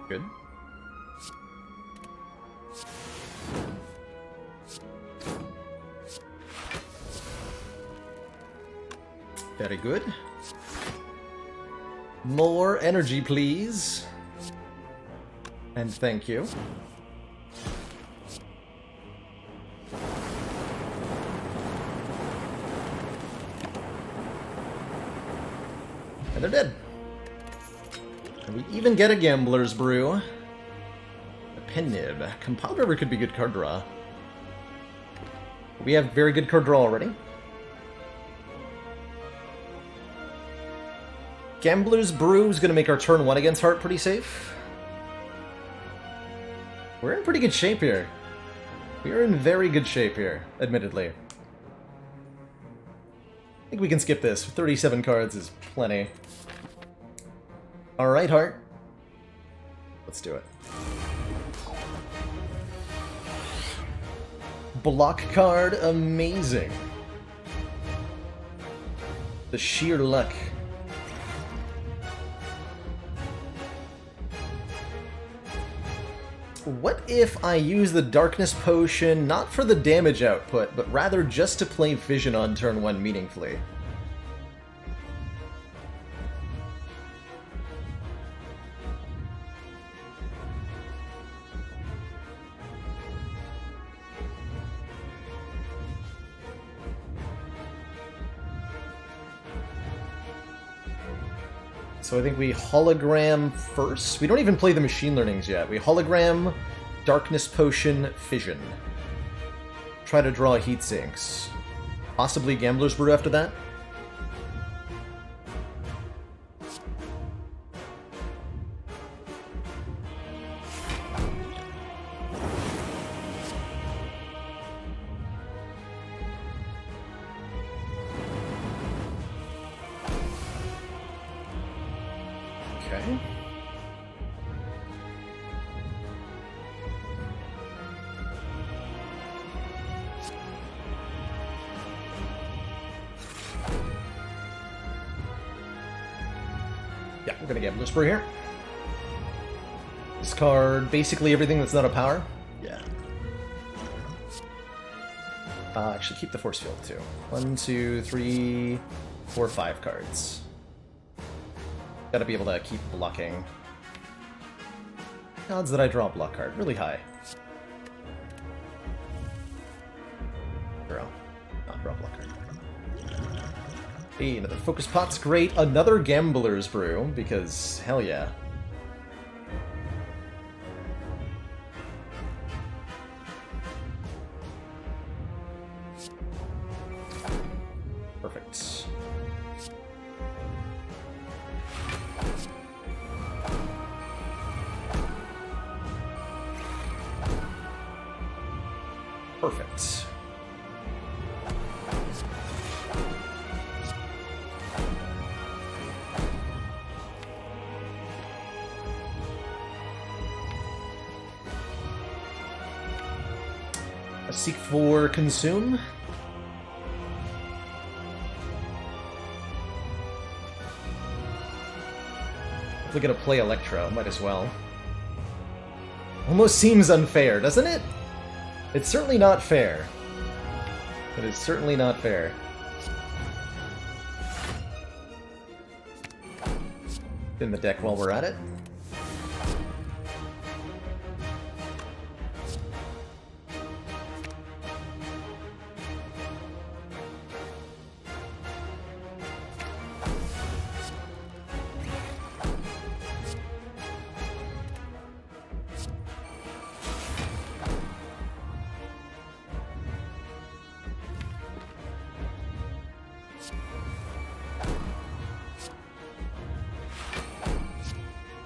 Good. Very good. More energy, please. And thank you. And they're dead. And we even get a Gambler's Brew. A Pen Nib. Compile River could be good card draw. We have very good card draw already. Gambler's Brew is going to make our turn 1 against Heart pretty safe. We're in pretty good shape here. We are in very good shape here, admittedly. I think we can skip this. 37 cards is plenty. Alright, Heart. Let's do it. Block card, amazing. The sheer luck. What if I use the Darkness Potion not for the damage output, but rather just to play Vision on turn 1 meaningfully? So I think we hologram first. We don't even play the machine learnings yet. We hologram, Darkness Potion, Fission. Try to draw heat sinks. Possibly Gambler's Brew after that. Okay. Yeah, we're gonna Gambler's Brew here. Discard basically everything that's not a power. Yeah. Actually, keep the force field too. 1, 2, 3, 4, 5 cards. Gotta be able to keep blocking. Odds that I draw a block card, really high. Draw. Not draw a block card. Hey, another Focus Pot's great. Another Gambler's Brew, because hell yeah. Perfect. Perfect. Seek for Consume. If we're gonna play Electro, might as well. Almost seems unfair, doesn't it? It's certainly not fair. It is certainly not fair. In the deck while we're at it.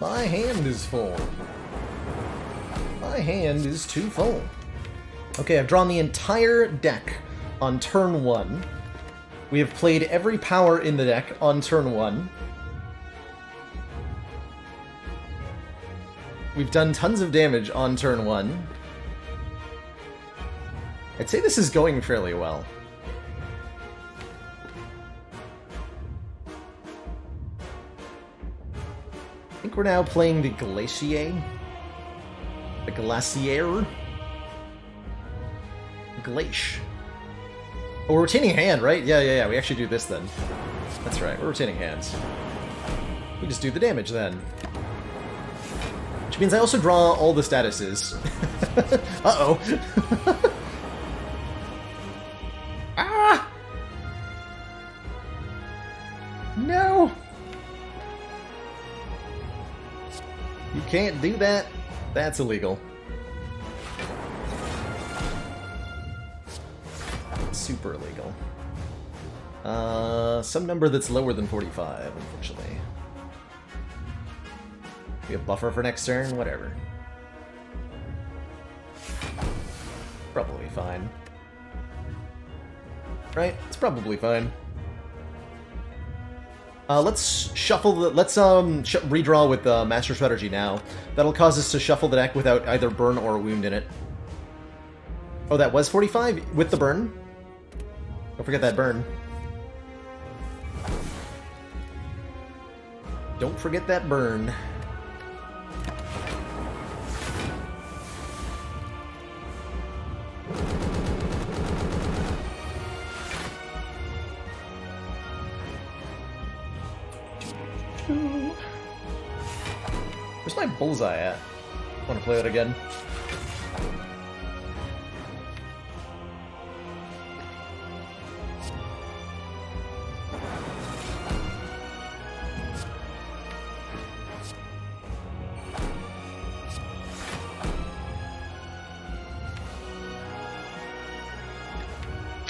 My hand is full. My hand is too full. Okay, I've drawn the entire deck on turn 1. We have played every power in the deck on turn 1. We've done tons of damage on turn 1. I'd say this is going fairly well. I think we're now playing the Glacier. The Glacier? Glacier. Oh, we're retaining hand, right? Yeah. We actually do this then. That's right, we're retaining hands. We just do the damage then. Which means I also draw all the statuses. Uh-oh. Ah! No! You can't do that. That's illegal. Super illegal. Some number that's lower than 45, unfortunately. We have buffer for next turn, whatever. Probably fine. Right? It's probably fine. Let's shuffle the... Let's redraw with the Master Strategy now. That'll cause us to shuffle the deck without either burn or wound in it. Oh, that was 45? With the burn? Don't forget that burn. Don't forget that burn. Where's my bullseye at? Want to play that again?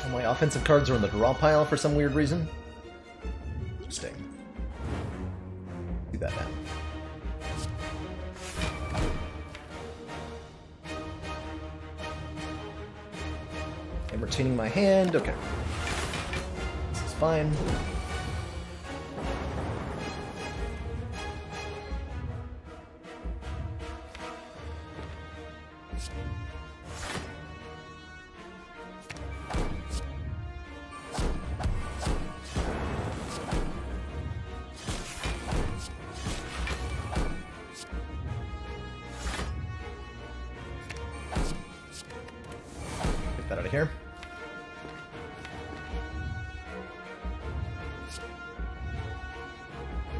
All my offensive cards are in the draw pile for some weird reason. Interesting. Do that now. I'm retaining my hand. Okay. This is fine. Get that out of here.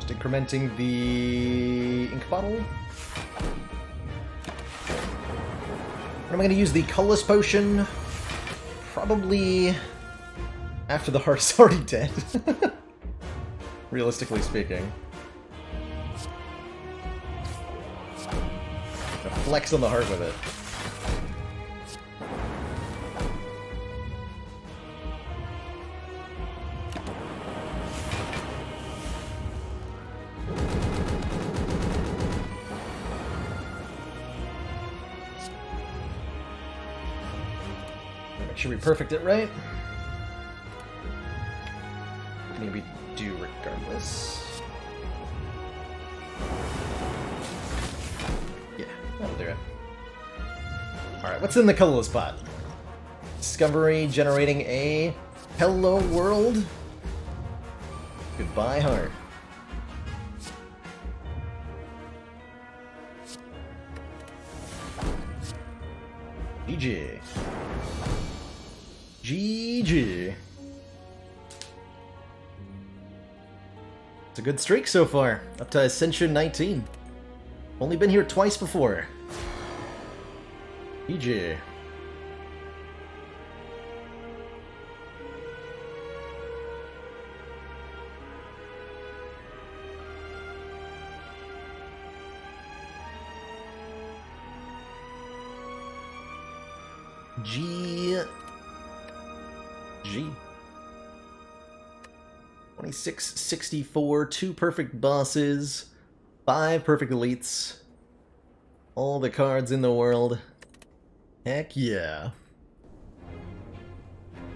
Incrementing the ink bottle. When am I going to use the colorless potion? Probably after the heart's already dead. Realistically speaking. Gonna flex on the heart with it. Should we perfect it right? Maybe do regardless. Yeah, that'll do it. Alright, what's in the colorless pot? Discovery generating a hello world. Goodbye heart. GG. GG. It's a good streak so far, up to Ascension 19. Only been here twice before. GG. G. 2664, 2 perfect bosses, 5 perfect elites, all the cards in the world. Heck yeah.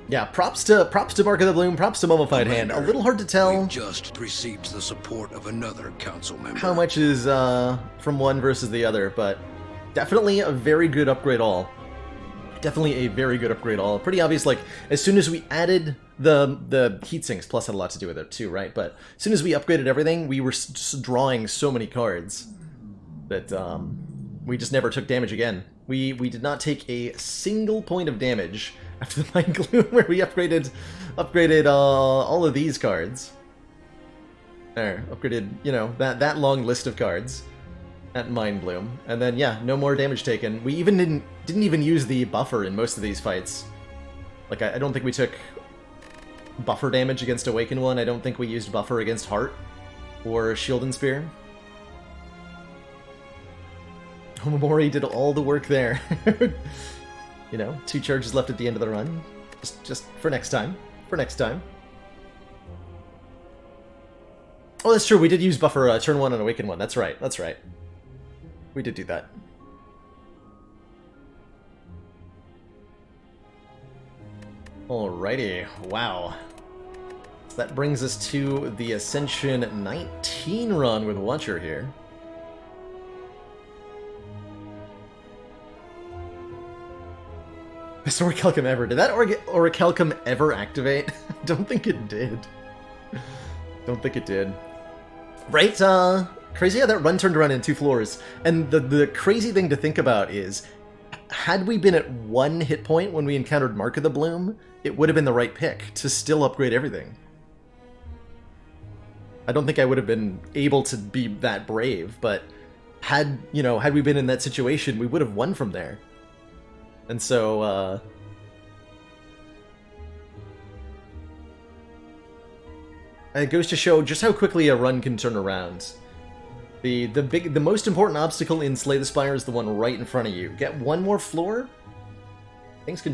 Yeah, props to Mark of the Bloom, props to Mummified Hand. A little hard to tell. We just received the support of another council member. How much is from one versus the other, but definitely a very good upgrade all. Definitely a very good upgrade all. Pretty obvious, like, as soon as we added the heat sinks, plus had a lot to do with it too, right? But as soon as we upgraded everything, we were just drawing so many cards that we just never took damage again. We did not take a single point of damage after the Mind Gloom, where we upgraded all of these cards. There, upgraded, you know, that long list of cards at Mind Bloom, and then yeah, no more damage taken. We even didn't even use the buffer in most of these fights. Like I don't think we took buffer damage against Awakened One. I don't think we used buffer against Heart or Shield and Spear. Homomori did all the work there. You know, 2 charges left at the end of the run. Just for next time. For next time. Oh, that's true. We did use buffer turn 1 on Awakened One. That's right. That's right. We did do that. Alrighty. Wow. So that brings us to the Ascension 19 run with Watcher here. Best Orichalcum ever. Did that Orichalcum ever activate? Don't think it did. Don't think it did. Right, crazy how that run turned around in 2 floors. And the crazy thing to think about is, had we been at 1 hit point when we encountered Mark of the Bloom, it would have been the right pick to still upgrade everything. I don't think I would have been able to be that brave, but had we been in that situation, we would have won from there. And so, it goes to show just how quickly a run can turn around. The most important obstacle in Slay the Spire is the one right in front of you. Get 1 more floor, things can